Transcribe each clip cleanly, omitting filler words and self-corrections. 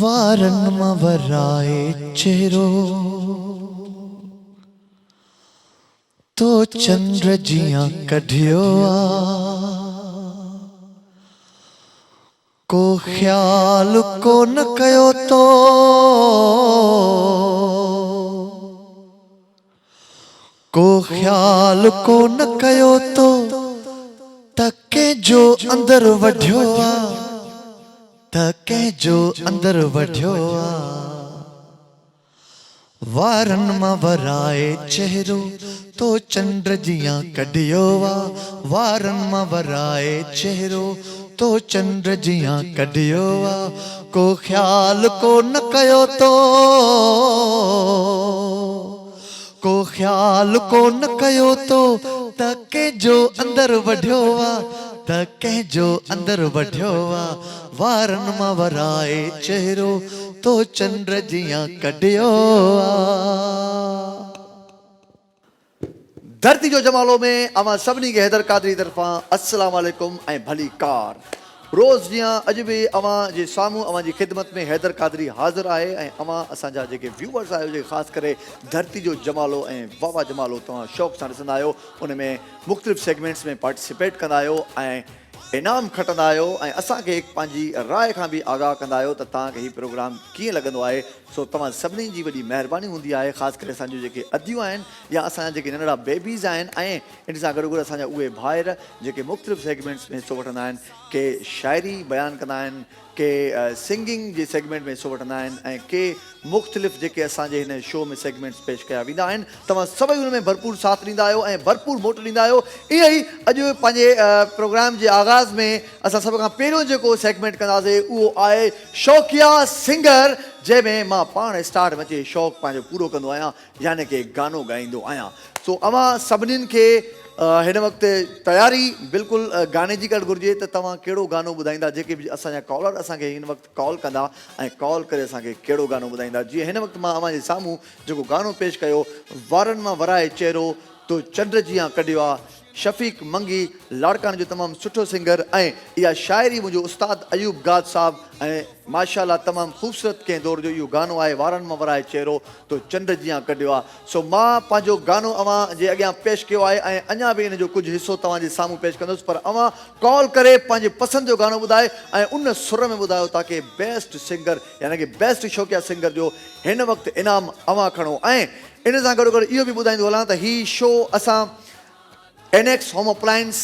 वारन मवराए चेहरो तो चंद्र जिया कढ़ियो को ख्याल को न कयो को ख्याल को न कयो तके जो अंदर वढ़ियो तके जो अंदर वढ़ियो वारन मवराए चेहरो तो चंद्र जिया कढ़ियो वारन मवराए चेहरो तो चंद्र जिया कढ़ियो को ख्याल को न कयो को ख्याल को न कयो तके जो अंदर वढ़ियो तके जो अंदर वढ़ियो वारन मवराए चेहरो तो चंद्र जिया कढ़ियो। धरती जो जमालो में अमा सभी के हैदर कादरी तरफा अस्सलाम वालेकुम ऐं भली कार। रोज़ जियां अज भी अवा जे सामू अवा जी खिदमत में हैदर कादरी हाज़िर आए ऐं अवा असांजा जेके व्यूअर्स आयो जे ख़ास करे धरती जो जमालो ऐं वावा जमालो तव्हां शौक़ सां ॾिसंदा आहियो। उन में मुख़्तलिफ़ सेगमेंट्स में पार्टिसिपेट कंदा आहियो ऐं इनाम खटंदा आहियो ऐं असांखे हिकु पंहिंजी राय खां बि आगाह कंदा आहियो त तव्हांखे हीउ प्रोग्राम कीअं लॻंदो आहे। सो तव्हां सभिनी जी वॾी महिरबानी हूंदी आहे, ख़ासि करे असांजो जेके अदियूं आहिनि या असांजा जेके नंढड़ा बेबीज़ आहिनि ऐं इन सां गॾु गॾु असांजा उहे भाइर जेके मुख़्तलिफ़ सेगमेंट्स में हिसो वठंदा आहिनि, के शाइरी बयानु कंदा आहिनि, के सिंगिंग जे सेगमेंट में हिसो वठंदा आहिनि ऐं के मुख़्तलिफ़ जेके असांजे हिन शो में सेगमेंट्स पेश कया वेंदा आहिनि। तव्हां सभई हुन में भरपूर साथ ॾींदा आहियो ऐं भरपूर मोट ॾींदा आहियो। ईअं ई अॼु पंहिंजे प्रोग्राम जे आगाज़ में असां सभ खां पहिरियों जेको सेगमेंट कंदासीं उहो आहे शौक़िया सिंगर, जंहिंमें मां पाण स्टार्ट में अची शौक़ु पंहिंजो पूरो कंदो आहियां, यानी कि गानो ॻाईंदो आहियां। सो अवां सभिनीनि खे हिन वक़्तु तयारी बिल्कुलु गाने जी करणु घुरिजे त तव्हां कहिड़ो गानो ॿुधाईंदा। जेके बि असांजा कॉलर असांखे हिन वक़्तु कॉल कंदा ऐं कॉल करे असांखे कहिड़ो गानो ॿुधाईंदा। जीअं हिन वक़्तु मां अव्हां जे साम्हूं जेको गानो पेश कयो, वारनि मां वराए चेहरो तो चंड जियां कढियो आहे, शफ़ीक मंगी लाड़काने जो तमामु सुठो सिंगर ऐं इहा शाइरी मुंहिंजो उस्ताद अयूब गाद साहब ऐं माशाअल्लाह तमामु ख़ूबसूरत कंहिं दौर जो इहो गानो आहे, वारनि मां वराए चेहरो तो चंड जियां कढियो आहे। सो मां पंहिंजो गानो अव्हां जे अॻियां पेश कयो आहे ऐं अञा बि इन जो कुझु हिसो तव्हांजे साम्हूं पेश कंदुसि, पर अव्हां कॉल करे पंहिंजे पसंदि जो गानो ॿुधाए ऐं उन सुर में ॿुधायो ताकी बेस्ट सिंगर यानी कि बेस्ट शौक़िया सिंगर जो हिन वक़्तु इनाम अव्हां खणो। ऐं इन सां गॾो गॾु इहो बि ॿुधाईंदो हलां त हीउ शो असां एनेक्स होम अप्लायंस,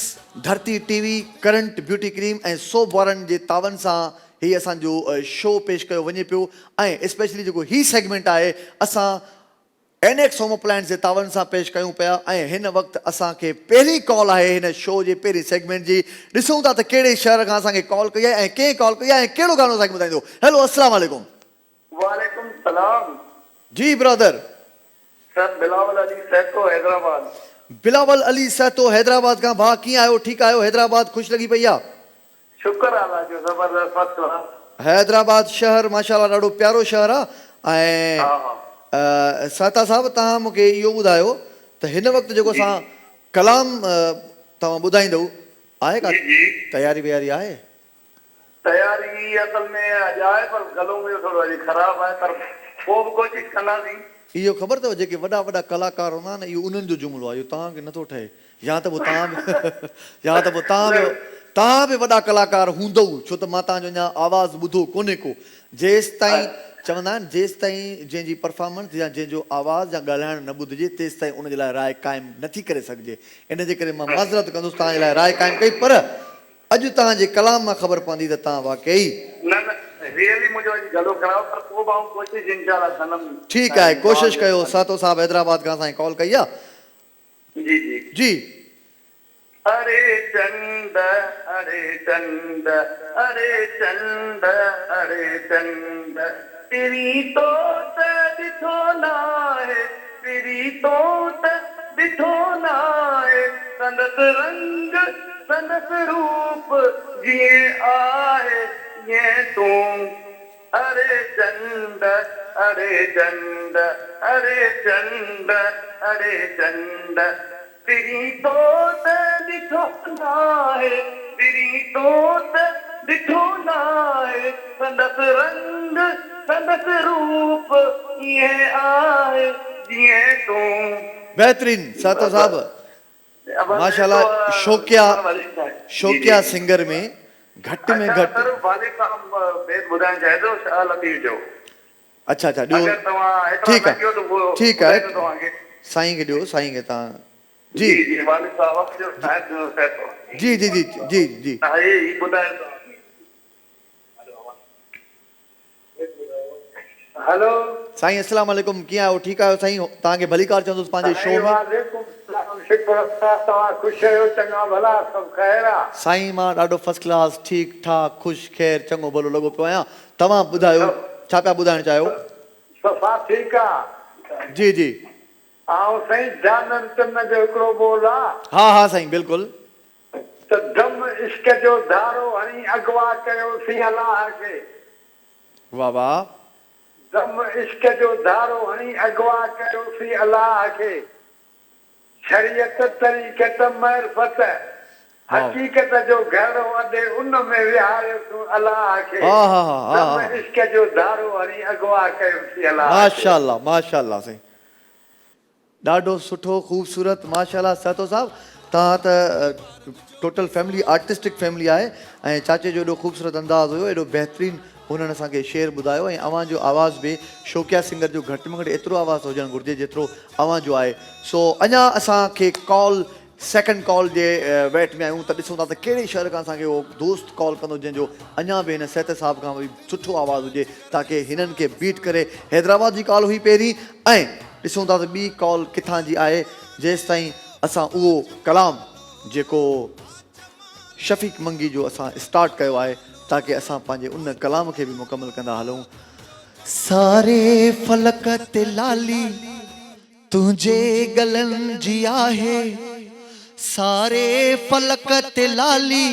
धरती टीवी, करंट ब्यूटी क्रीम ऐं सोप वारनि जे तावन सां हीउ असांजो शो पेश कयो वञे पियो। ऐं स्पेशली जेको हीउ सेगमेंट आहे असां एनेक्स होम अप्लायंस जे तावन सां पेश कयूं पिया ऐं हिन वक़्तु असांखे पहिरीं कॉल आहे हिन शो जे पहिरीं सेगमेंट जी। ॾिसूं था त कहिड़े शहर खां असांखे कॉल कई आहे ऐं कंहिं कॉल कई आहे ऐं कहिड़ो गानो असांखे ॿुधाईंदो। हेलो, अस्सलाम वालेकुम। वालेकुम सलाम जी ब्रदर। सर बिलावल अली सैतो हैदराबाद। बिलावल अली सैतो हैदराबाद खां। भाउ कीअं आहियो? ठीकु आहियो? हैदराबाद ख़ुशि लॻी पई आहे? शुक्र अल्लाह जो, ज़बरदस्त फर्स्ट क्लास। हैदराबाद शहर माशाअल्लाह ॾाढो प्यारो शहर आहे। ऐं सहता साहब तव्हां मूंखे इहो ॿुधायो त हिन वक़्तु जेको असां कलाम तव्हां ॿुधाईंदव आहे का तयारी वयारी आहे? तयारी असल में अॼु आहे पर गलो मुंहिंजो थोरो अॼु ख़राबु आहे, पर पोइ बि कोशिशि कंदासीं। इहो ख़बर अथव जेके वॾा वॾा कलाकार हूंदा आहिनि इहो उन्हनि जो जुमिलो आहे, इहो तव्हांखे नथो ठहे। या त पोइ तव्हां बि वॾा कलाकार हूंदव, छो त मां तव्हांजो अञा आवाज़ु ॿुधो कोन्हे को। जेसि ताईं चवंदा आहिनि जेसि ताईं जंहिंजी परफॉर्मेंस या जंहिंजो आवाज़ या ॻाल्हाइणु न ॿुधिजे तेसि ताईं उनजे लाइ राय क़ाइमु नथी करे सघिजे। इन जे करे मां माज़रत कंदुसि तव्हांजे लाइ राय क़ाइमु कई, पर अॼु तव्हांजे कलाम मां ख़बर पवंदी त तव्हां वाकई ठीकु आहे। कोशिशि कयो। सातो साहब हैदराबाद खां असांखे कॉल कई आहे। जी जी जी। अरे चंद अरे चंद अरे चंद अरे चंद तेरी तो दिठो ना है, तेरी तो दिठो ना है, संदस रंग संदस रूप जिए आए ये तुम। अरे चंद अरे चंद अरे चंद अरे चंद तेरी तो दिठो ना है, तेरी तो दिठो ना है, संदस रंग संदस रूप ये आए जिए तू बेहतरीन सातो साहब माशाल्लाह शौकिया सिंगर में घटि में घटि सर वाले काम बेद ॿुधाइण चाहे थो शाह लतीफ़ जो अच्छा अच्छा अगर ॾियो तव्हां एतिरा ठीकु न कयो त उहो आहे ठीकु ॿुधाए आहे थो तव्हांखे साईं खे ॾियो साईं खे तव्हां जी जी जी वाले साहब जो शायद जो फैसलो जी जी जी जी जी हा ही ॿुधाए हेलो साईं अस्सलाम वालेकुम कीअं आहियो ठीकु आहियो साईं तव्हांखे भली कार चवंदुसि पंहिंजे शो में वालेकुम सलाम शुक्र तव्हां ख़ुशि आहियो चङा भला सभु ख़ैर आहे साईं मां ॾाढो फर्स्ट क्लास ठीकु ठाक ख़ुशि ख़ैर चङो भलो लॻो पियो आहियां तव्हां ॿुधायो छा पिया ॿुधाइणु चाहियो सफ़ा ठीकु आहे जी जी ऐं साईं जानन तिन जो हिकिड़ो बोल आहे हा हा साईं बिल्कुलु त दम इश्क जो धारो हणी अगवा कयोसीं अलाह खे वाह वाह दम इश्क जो धारो हणी अगवा कयोसीं अलाह खे शरीयत तरीक़त मरफत हकीकत जो घर वॾे उन में विहारियोसीं अलाह खे हा हा हा हा दम हा इश्क जो धारो हणी अगवा कयोसीं अलाह खे माशाल्लाह माशाल्लाह साईं ॾाढो सुठो ख़ूबसूरत माशाल्लाह सातो साहब तव्हां त टोटल फैमिली आर्टिस्टिक फैमिली आहे ऐं चाचे जो एॾो ख़ूबसूरत अंदाज़ हुयो एॾो बहितरीनु हुननि असांखे शेर ॿुधायो ऐं अव्हां जो आवाज़ बि शौकिया सिंगर जो घटि में घटि एतिरो आवाज़ु हुजणु घुरिजे जेतिरो अव्हां जो आहे सो अञा असांखे कॉल सेकेंड कॉल जे वेट में आहियूं त ॾिसूं था त कहिड़े शहर खां असांखे उहो दोस्त कॉल कंदो जंहिंजो अञा बि हिन सहत साहब खां वरी सुठो आवाज़ु हुजे ताकी हिननि खे बीट करे हैदराबाद जी कॉल हुई पहिरीं ऐं ॾिसूं था त ॿी कॉल किथां जी आहे जेसि ताईं असां उहो कलाम जेको शफ़ीक मंगी जो असां स्टार्ट कयो आहे ताकी असां पंहिंजे उन कलाम खे बि मुकमल कंदा हलूं सारे फलक ते लाली तुंहिंजे गलनि जी आहे सारे फलक ते लाली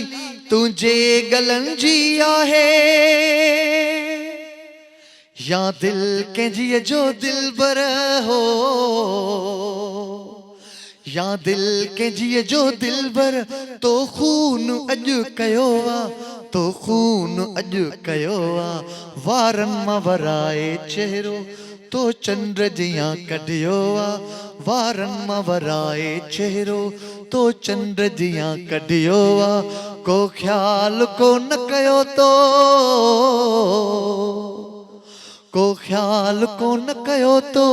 तुंहिंजे गलनि जी आहे या दिल कंहिंजी जो दिलबर हो या दिल कंहिंजी जो दिलबर तो खून अॼु कयो आहे तो खून अॼु कयो आहे वारनि मां वराए चहिरो तो चंड जियां कढियो आहे वारनि मां वराए चहिरो तो चंड जियां कढियो आहे को ख़्याल को न कयो तो को ख़्याल को न कयो तो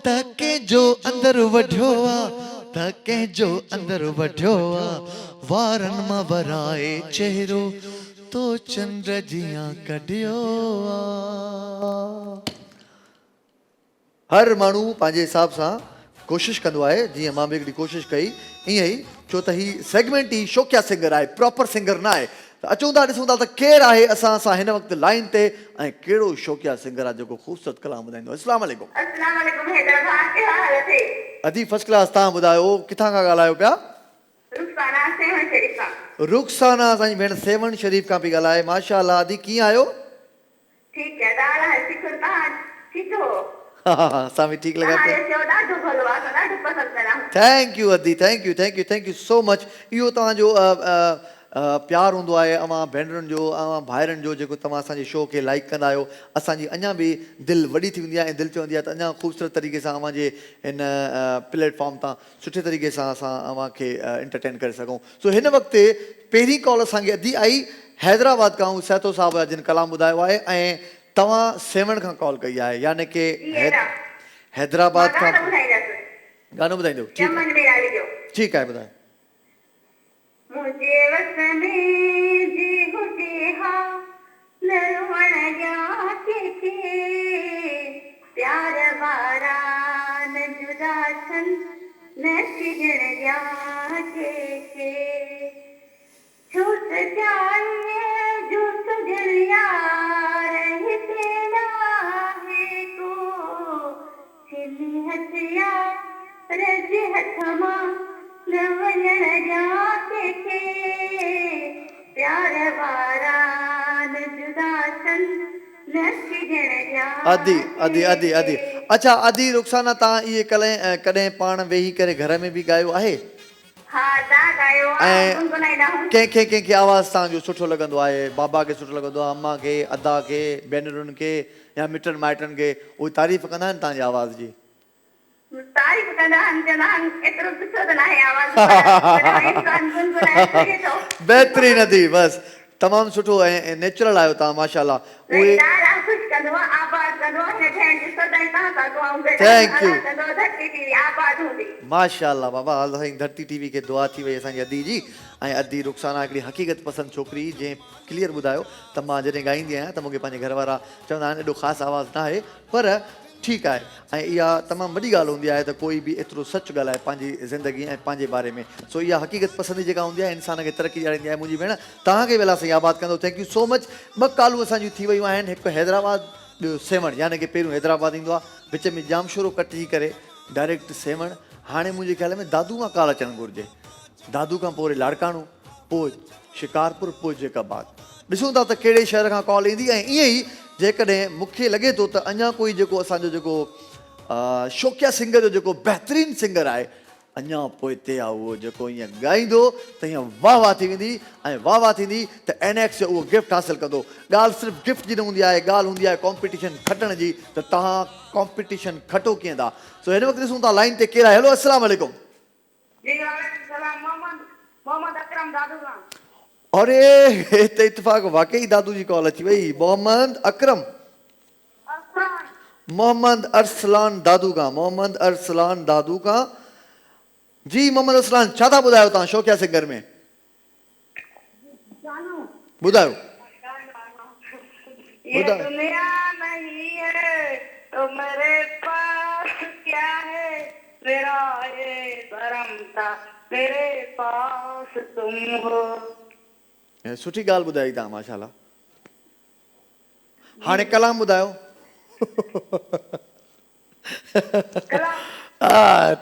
त कंहिंजो अंदरि वढियो आहे त कंहिंजो अंदरि वढियो आहे वारनि मां वराए चहिरो तो चंड जियां कढियो आहे हर माण्हू पंहिंजे हिसाब सां कोशिशि कंदो आहे जीअं मां बि हिकिड़ी कोशिशि कई ईअं ई छो त हीउ सेगमेंट ई शौकिया सिंगर आहे प्रॉपर सिंगर न आहे त अचूं था ॾिसूं था त केरु आहे असां सां हिन वक़्तु लाइन ते ऐं कहिड़ो शौकिया सिंगर आहे जेको ख़ूबसूरत कलाम ॿुधाईंदो अस्सलाम वालेकुम अदी फर्स्ट क्लास तव्हां ॿुधायो किथां खां ॻाल्हायो पिया रुखसाना असांजी भेण सेवन शरीफ़ खां पई ॻाल्हाए माशाअल्लाह अदी कीअं आहियो हा असां बि ठीकु लॻा पिया थैंक यू अदी थैंक यू सो मच इहो तव्हांजो प्यारु हूंदो आहे अवां भेनरुनि जो अवां भाइरनि जो जेको तव्हां असांजे शो खे लाइक कंदा आहियो असांजी अञा बि दिलि वॾी थी वेंदी आहे ऐं दिलि चवंदी आहे त अञा ख़ूबसूरत तरीक़े सां अव्हां जे हिन प्लेटफॉर्म तां सुठे तरीक़े सां असां अव्हांखे एंटरटेन करे सघूं सो हिन वक़्तु पहिरीं कॉल असांखे अदी आई हैदराबाद खां सहतो साहब जिन कलाम ॿुधायो आहे ऐं तव्हां सेवन खां कॉल कई आहे यानी की हैदराबाद खां गानो ॿुधाईंदो ठीकु आहे ॿुधायो मुझे वतन जी हुजे हा नरवण जाके थे प्यार वारा न जुदा छन न सिजण जाके थे छूट जाए जो तुझन यार है तेरा है को छिली हथिया रज हथमा नवजण जाके थे प्यार वारा न जुदा छन न सिजण अदी अदी अदी अदी अच्छा अदी रुखसाना तव्हां इहे कॾहिं पाण वेही करे घर में बि ॻायो आहे हाँ तव्हां ॻायो आहे गुनगुनाईंदा हूं कंहिंखे आवाज़ तव्हांजो सुठो लॻंदो आहे, बाबा खे सुठो लॻंदो आहे, अम्मा खे, अदा खे, भेनरुनि खे या मिटनि माइटनि खे, उहे तारीफ़ कंदा आहिनि तव्हांजी आवाज़ जी? तारीफ़ कंदा आहिनि चवंदा आहिनि एतिरो सुठो त न आहे आवाज़ पर इंसान गुनगुनाए सघे थो बहितरीन अदी बसि तमामु सुठो ऐं नेचुरल आहियो तव्हां माशाल्लाह। उहे ॾाढा ख़ुशि कंदो आहे आबाद कंदो आहे हिन ठहण जी सदाईं तव्हां सां दुआऊं Thank you. कंदो धरती थी आबाद हूंदी माशाल्लाह बाबा अल्लाह साईं धरती टीवी खे दुआ थी वई असांजी अदी जी। ऐं अदी रुखसाना हिकिड़ी हक़ीक़त पसंदि छोकिरी जंहिं क्लियर ॿुधायो त मां जॾहिं ॻाईंदी आहियां त मूंखे पंहिंजे घर वारा चवंदा आहिनि एॾो ख़ासि आवाज़ु न आहे पर ठीकु आहे। ऐं इहा तमामु वॾी ॻाल्हि हूंदी आहे त कोई बि एतिरो सच ॻाल्हाए पंहिंजी ज़िंदगी ऐं पंहिंजे बारे में। सो इहा हक़ीक़त पसंदी जेका हूंदी आहे इंसान खे तरक़ी ॾियारींदी आहे। मुंहिंजी भेण तव्हांखे वेला साईं आबाद कंदो। Thank you so much. ॿ कालूं असांजूं थी वियूं आहिनि, हिकु हैदराबाद ॿियो सेवण, यानी की पहिरियों हैदराबाद ईंदो आहे, विच में जामशोरो कटिजी करे डायरेक्ट सेवण। हाणे मुंहिंजे ख़्याल में दादू खां कॉल अचणु घुरिजे, दादू खां पोइ वरी लाड़काणो, पोइ शिकारपुर, पोइ जेकाबाद। ॾिसूं था त कहिड़े शहर खां कॉल ईंदी। ऐं ईअं ई जेकॾहिं मूंखे लॻे थो त अञा कोई जेको असांजो जेको शौक़िया सिंगर जो जेको बहितरीनु सिंगर आहे अञा पोइ आहे उहो जेको ईअं ॻाईंदो त ईअं वाह वाह थी वेंदी ऐं वाह वाह थींदी त NX जो उहो गिफ्ट हासिलु कंदो। ॻाल्हि सिर्फ़ु गिफ्ट जी न हूंदी आहे, ॻाल्हि हूंदी आहे कॉम्पिटिशन खटण जी, त तव्हां कॉम्पिटिशन खटो कीअं था। सो हिन वक़्तु ॾिसूं था लाइन ते केरु आहे। हेलो अस्सलाम वालेकुम। जी वालेकुम सलाम मोहम्मद अकरम दादू खां अरे हिते इतफ़ाक़ वाकई दादू जी कॉल अची वई। मोहम्मद अकरम, मोहम्मद अरसलान दादू खां, मोहम्मद अरसलान दादू खां। जी मोहम्मद अरसलान छा था ॿुधायो तव्हां शौक़िया सिंगर में? ॿुधायो। ये दुनिया नहीं है तो मेरे पास क्या है, मेरा ये धर्म था मेरे पास तुम हो। सुठी ॻाल्हि ॿुधाई तव्हां माशाल्लाह। हाणे कलाम ॿुधायो।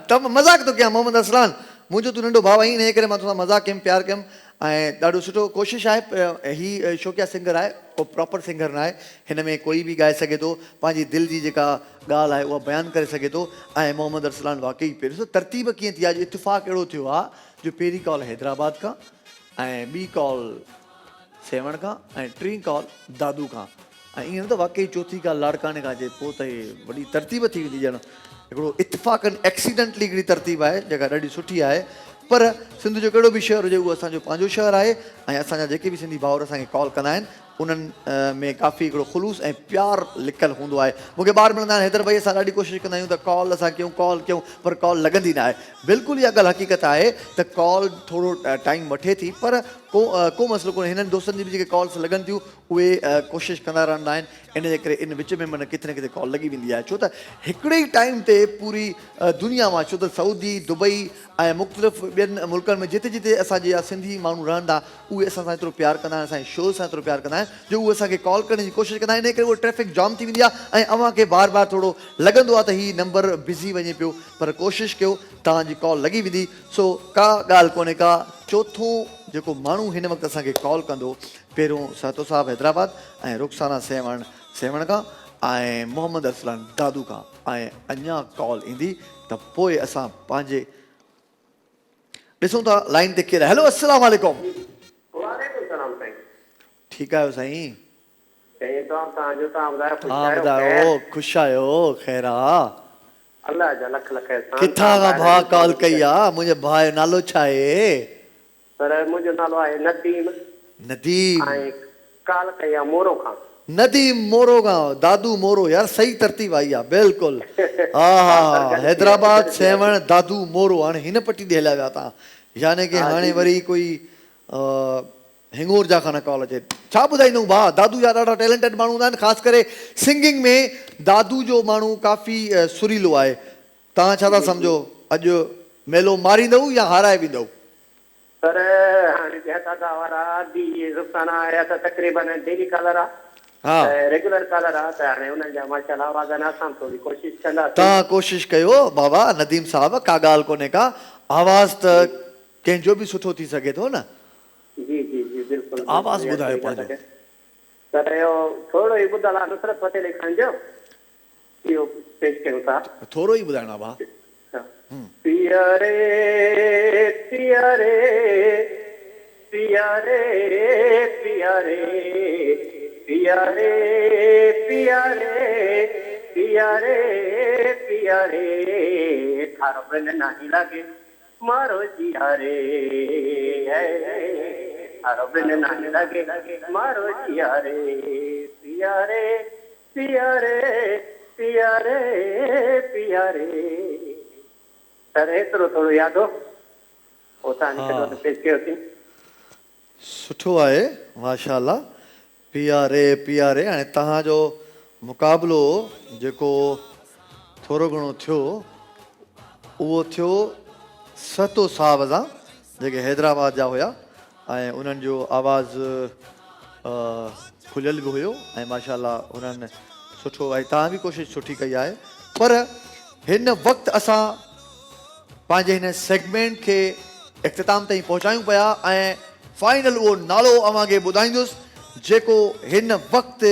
तब मज़ाक थो कयां मोहम्मद अरसलान, मुंहिंजो तूं नंढो भाउ आहीं, हिन करे मां तोसां मज़ाक कयुमि, प्यारु कयुमि। ऐं ॾाढो सुठो कोशिशि आहे। ही शौक़िया सिंगर आहे, को प्रॉपर सिंगर न आहे। हिन में कोई बि ॻाए सघे थो, पंहिंजी दिलि जी जेका ॻाल्हि आहे उहा बयानु करे सघे थो। ऐं मोहम्मद अरसलान वाकई पहिरियों ॾिसो तरतीब कीअं थी आहे। इत्तेफ़ाक़ अहिड़ो थियो आहे जो पहिरीं कॉल हैदराबाद खां ऐं ॿी कॉल सेवण खां ऐं टीं कॉल दादू खां ऐं ईअं त वाकई चौथी कॉल लाड़काणे खां अचे, पोइ त इहे वॾी तरतीब थी वेंदी ॼण हिकिड़ो इत्तेफ़ाक़नि एक्सीडेंटली हिकिड़ी तरतीब आहे जेका ॾाढी सुठी आहे। पर सिंध जो कहिड़ो बि शहर हुजे उहो असांजो पंहिंजो शहर आहे। ऐं असांजा जेके बि सिंधी भाउर असांखे कॉल कंदा आहिनि उन्हनि में काफ़ी हिकिड़ो ख़ुलूस ऐं प्यारु लिकियलु हूंदो आहे। मूंखे ॿार मिलंदा आहिनि, हैदर भाई असां ॾाढी कोशिशि कंदा आहियूं त कॉल असां कयूं पर कॉल लॻंदी न आहे। बिल्कुलु इहा ॻाल्हि हक़ीक़त आहे त कॉल थोरो टाइम वठे थी, पर को मसइलो कोन्हे। हिननि दोस्तनि जी बि जेके कॉल्स लॻनि थियूं उहे कोशिशि कंदा रहंदा आहिनि। इन जे करे इन विच में माना किथे न किथे कॉल लॻी वेंदी आहे, छो त हिकिड़े ई टाइम ते पूरी दुनिया मां, छो त सऊदी, दुबई ऐं मुख़्तलिफ़ ॿियनि मुल्कनि में जिते जिते असांजे सिंधी माण्हू रहंदा उहे असां सां एतिरो प्यारु कंदा आहिनि, असांजे शो सां एतिरो प्यारु कंदा आहिनि जो उहे असांखे कॉल करण जी कोशिशि कंदा आहिनि। इन करे उहो ट्रैफ़िक जाम थी वेंदी आहे ऐं अव्हांखे बार बार थोरो लॻंदो आहे त हीउ नंबर बिज़ी वञे पियो, पर कोशिशि कयो तव्हांजी कॉल लॻी वेंदी। सो का ॻाल्हि कोन्हे का। चोथों जेको माण्हू हिन वक़्तु असांखे कॉल कंदो, पहिरियों सहतो साहिबु हैदराबाद ऐं रुखसाना सेवण खां ऐं मोहम्मद अरसलान दादू खां ऐं अञा कॉल ईंदी त पोइ असां पंहिंजे ॾिसूं था लाइन ते केरु आहे। हेलो अस्सलाम वालेकुम। वालेकुम सलाम साईं। ठीकु आहियो साईं? तव्हां ॿुधायो ख़ुशि आहियो? ख़ैर आहे? अल्लाह जा लख लख एहसान। किथां खां भाउ कॉल कई आहे? मुंहिंजे भाउ जो नालो छा आहे? पर मुंहिंजो नालो आहे नदीम। नदीम। ऐं कॉल कई आहे मोरो खां। नदीम मोरो खां, दादू मोरो, यार सही तरतीब आई आहे बिल्कुलु। हा हा, हैदराबाद सेवण दादू मोरो। हाणे हिन पटी ते हलिया विया तव्हां, यानी की हाणे वरी कोई हिंगोर जा खां कॉल अचे। छा ॿुधाईंदो भाउ, दादू जा ॾाढा टैलेंटेड माण्हू हूंदा आहिनि, ख़ासि करे सिंगिंग में दादू जो माण्हू काफ़ी सुरीलो आहे। तव्हां छा था सम्झो, अॼु मेलो मारींदव या हाराए वेंदव? पर हाणे दादा वारा रुखसाना आया त तक़रीबन डेली कॉलर आहे, हा रेगुलर कॉलर आहे, त हाणे हुननि जा माशाल्लाह आवाज़ न असां थोरी कोशिशि कंदासीं। तव्हां कोशिशि कयो बाबा नदीम साहब, का ॻाल्हि कोन्हे का। आवाज़ त कंहिंजो बि सुठो थी सघे थो न। जी जी जी बिल्कुलु। आवाज़ ॿुधायो पंहिंजो। त इहो थोरो ई ॿुधल आहे, नुसरत फतेह अली खान जो इहो पेश कयूं था। थोरो ई ॿुधाइणो आहे भाउ। पिया रे पिया रे पिया रे पिया रे पिया रे पिया रे पिया रे पिया रे थारो बिन नहीं लगे मारो जिया रे थारो बिन नहीं लगे मारो जिया रे पिया रे पिया रे पिया रे पिया रे सर एतिरो थोरो यादि हो उतां निकिरो त पेश कयो थी सुठो आहे माशाल्लाह पिया रे हाणे तव्हांजो मुक़ाबिलो जेको थोरो घणो थियो उहो थियो सतो साहब सां जेके हैदराबाद जा हुया ऐं उन्हनि जो आवाज़ु खुलियल बि हुयो ऐं माशाल्लाह उन्हनि सुठो ऐं तव्हां बि कोशिशि सुठी कई आहे पर हिन वक़्तु असां पंहिंजे हिन सेगमेंट खे इख़्तिताम ताईं पहुचायूं पिया ऐं फाइनल उहो नालो अव्हांखे ॿुधाईंदुसि जेको हिन वक़्तु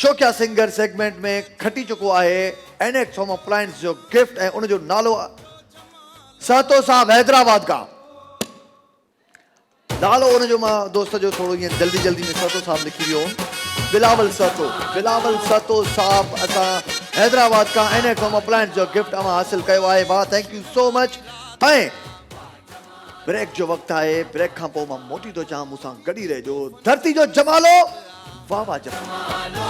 शौक़िया सिंगर सेगमेंट में खटी चुको आहे एनेक्स होम अप्लायंस जो गिफ्ट ऐं उनजो नालो सहतो साहब हैदराबाद खां नालो उनजो मां दोस्त जो थोरो ईअं जल्दी जल्दी में सहतो साहब लिखी वियो बिलावल सहतो साहब असां हैदराबाद खां एनेक्स होम अप्लायंस जो गिफ्ट अवां हासिल कयो आहे वाह थैंक यू सो मच ऐं ब्रेक जो वक़्तु आहे ब्रेक खां पोइ मां मोटी थो चाहियां मूंसां गॾी रहिजो धरती जो जमालो वाह वाह जमालो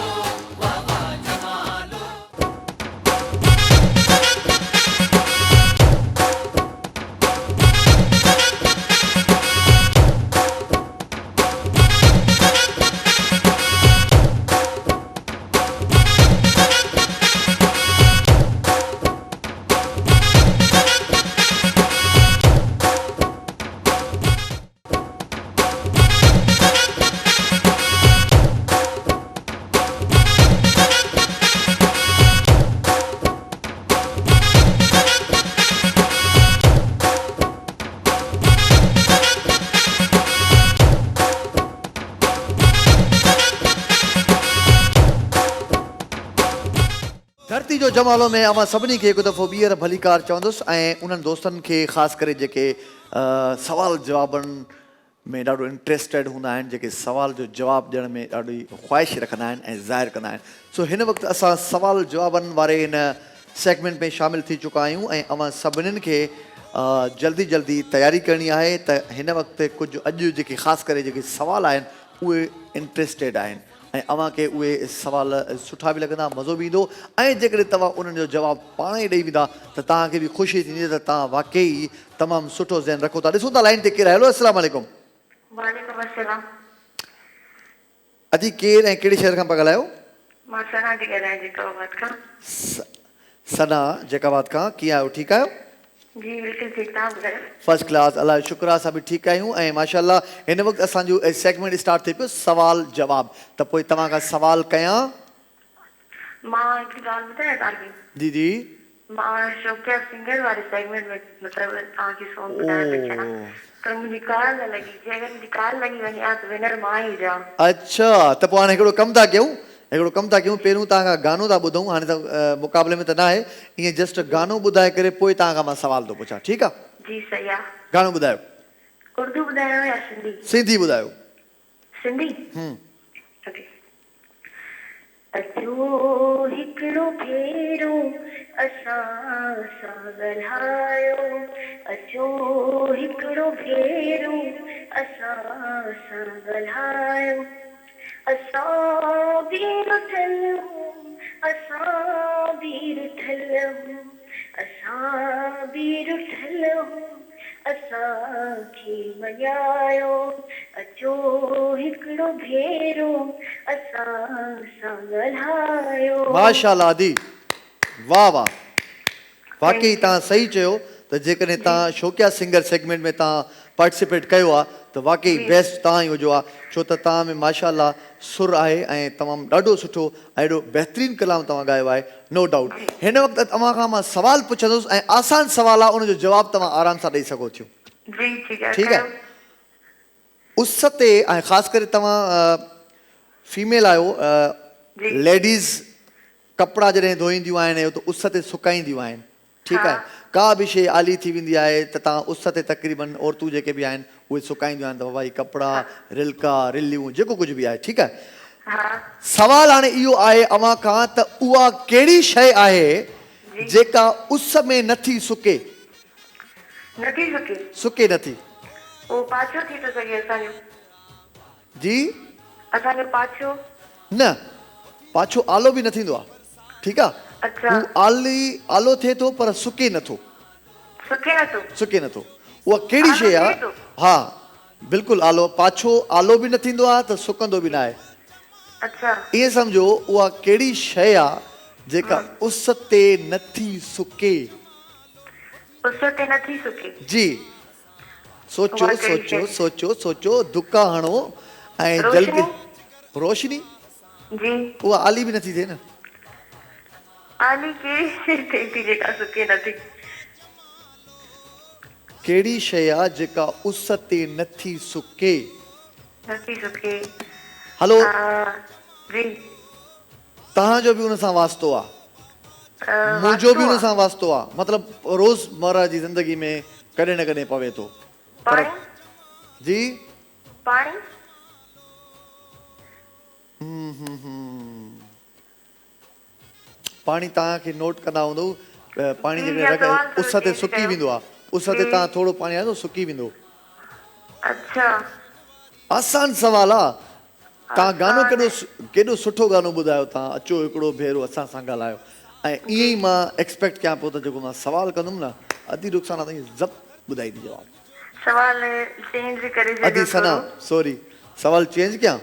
धरती जो जमालो में अवां सभिनी खे हिकु दफ़ो ॿीहर भलीकार चवंदुसि ऐं उन्हनि दोस्तनि खे ख़ासि करे जेके सवाल जवाबनि में ॾाढो इंट्रस्टेड हूंदा आहिनि जेके सवाल जो जवाबु ॾियण में ॾाढी ख़्वाहिश रखंदा आहिनि ऐं ज़ाहिर कंदा आहिनि सो हिन वक़्तु असां सवाल जवाबनि वारे हिन सेगमेंट में शामिलु थी चुका आहियूं ऐं अवां सभिनीनि खे जल्दी जल्दी तयारी करणी आहे त हिन वक़्तु कुझु अॼु जेके ख़ासि करे जेके सवाल आहिनि उहे इंट्रस्टेड आहिनि ऐं अव्हांखे उहे सवाल सुठा बि लॻंदा मज़ो बि ईंदो ऐं जेकॾहिं तव्हां उन्हनि जो जवाबु पाण ई ॾेई वेंदा त तव्हांखे बि ख़ुशी थींदी त तव्हां वाक़ई तमामु सुठो ज़हन रखो था ॾिसूं था लाइन ते केरु आहे हेलो अस्सलाम वालेकुम वालेकुम अस्सलाम अजी केरु ऐं कहिड़े शहर खां पिया ॻाल्हायो मां सना थी ॻाल्हायां जैकाबाद खां सना जैकाबाद खां कीअं आहियो ठीकु आहियो जी बिल्कुलु ठीकु तव्हां ॿुधायो फर्स्ट क्लास अलाह जो शुक्र आहे असां बि ठीकु आहियूं ऐं माशाल्लाह हिन वक़्तु असांजो सेगमेंट स्टार्ट थिए पियो सवाल जवाबु त पोइ तव्हां खां सवाल कयां मां हिकु ॻाल्हि ॿुधायां तव्हांखे जी जी मां शौक़िया सिंगर वारे सेगमेंट में मतिलबु तव्हांखे सोन ॿुधाइण पई चाहियां पर मुंहिंजी कॉल न लॻी जे अगरि मुंहिंजी कॉल लॻी वञे हा त विनर मां ई हुजां अच्छा त पोइ हाणे हिकिड़ो कमु था कयूं पहिरियों तव्हां खां गानो था ॿुधूं हाणे त मुक़ाबले में त न आहे ईअं जस्ट गानो ॿुधाए करे पोइ तव्हां खां मां सवाल थो पुछां ठीकु आहे जी सही आहे गानो ॿुधायो उर्दू ॿुधायो या सिंधी सिंधी ॿुधायो सिंधी ओके अचो हिकिड़ो भेरो असां सां ॻाल्हायो अचो हिकिड़ो भेरो असां सां ॻाल्हायो असां बि रुठल हूं असां बि रुठल हूं असां बि रुठल हूं असांखे मञायो अचो हिकिड़ो भेरो असां सां ॻाल्हायो माशाल्लाह दी वाह वाह वाकई तव्हां सही चयो त जेकॾहिं तव्हां शौक़िया सिंगर सेगमेंट में तव्हां पार्टिसिपेट कयो आहे त वाकई बेस्ट तव्हां ई हुजो आहे छो त तव्हां में माशाल्लाह सुर आहे ऐं तमामु ॾाढो सुठो ऐं एॾो बहितरीनु कलाम तव्हां ॻायो आहे नो डाउट हिन वक़्तु तव्हां खां मां सवाल पुछंदुसि ऐं आसान सवाल आहे उनजो जवाबु तव्हां आराम सां ॾेई सघो थियो जी ठीकु आहे उस ते ऐं ख़ासि करे तव्हां फीमेल आहियो लेडीज़ कपिड़ा जॾहिं धोईंदियूं आहिनि त उस ते सुकाईंदियूं आहिनि ठीकु आहे का बि शइ आली थी वेंदी आहे त तव्हां उस ते तक़रीबन औरतूं जेके बि आहिनि उहे सुकाईंदियूं आहिनि त भाई कपिड़ा रिल्का रिलियूं जेको कुझु बि आहे ठीकु आहे हाँ सवाल हाणे इहो आहे अव्हां खां त उहा कहिड़ी शइ आहे जेका उस में नथी सुके नथी सुके सुके नथी वो पाछो थी तो सके असांजो जी असांजो पाछो न पाछो आलो बि न थींदो आहे ठीकु आहे अच्छा हू आलो थिए थो पर सुके नथो सुके नथो सुके नथो उहा कहिड़ी आलो शइ आहे थिए थो? हा बिल्कुलु आलो पाछो आलो बि न थींदो आहे त सुकंदो बि न आहे अच्छा ईअं सम्झो उहा कहिड़ी शइ आहे जेका उस ते नथी सुके उस ते नथी सुके जी सोचो उहा कहिड़ी सोचो शइ? सोचो सोचो दुका हणो ऐं रोशनी? जल्दी रोशनी जी उहा आली बि नथी थिए न आली के थी जेका सुके नथी कहिड़ी शइ आहे जेका उस ते नथी सुके नथी सुके हलो जी तव्हांजो बि हुन सां वास्तो आहे मुंहिंजो बि हुन सां वास्तो आहे मतिलबु रोज़मर्रा जी ज़िंदगी में कॾहिं न कॾहिं पवे थो पर पाणी जी पाणी पाणी तव्हांखे नोट कंदा हूंदव पाणी जी, जेकॾहिं सवाल रख उस थोरो ते change सुकी कयो। वेंदो आहे उस ते तव्हां थोरो पाणी आहे त सुकी वेंदो अच्छा आसान सवाल आहे तव्हां गानो केॾो सुठो गानो ॿुधायो तव्हां अचो हिकिड़ो भेरो असां सां ॻाल्हायो ऐं ईअं ई मां एक्सपेक्ट कयां पियो त जेको मां सवाल कंदुमि न अधी रुखसाना ताईं ज़ब्त ॿुधाईंदी जवाबु सवाल चेंज करे अधी छॾियो सना थोरो सॉरी सवाल चेंज कयां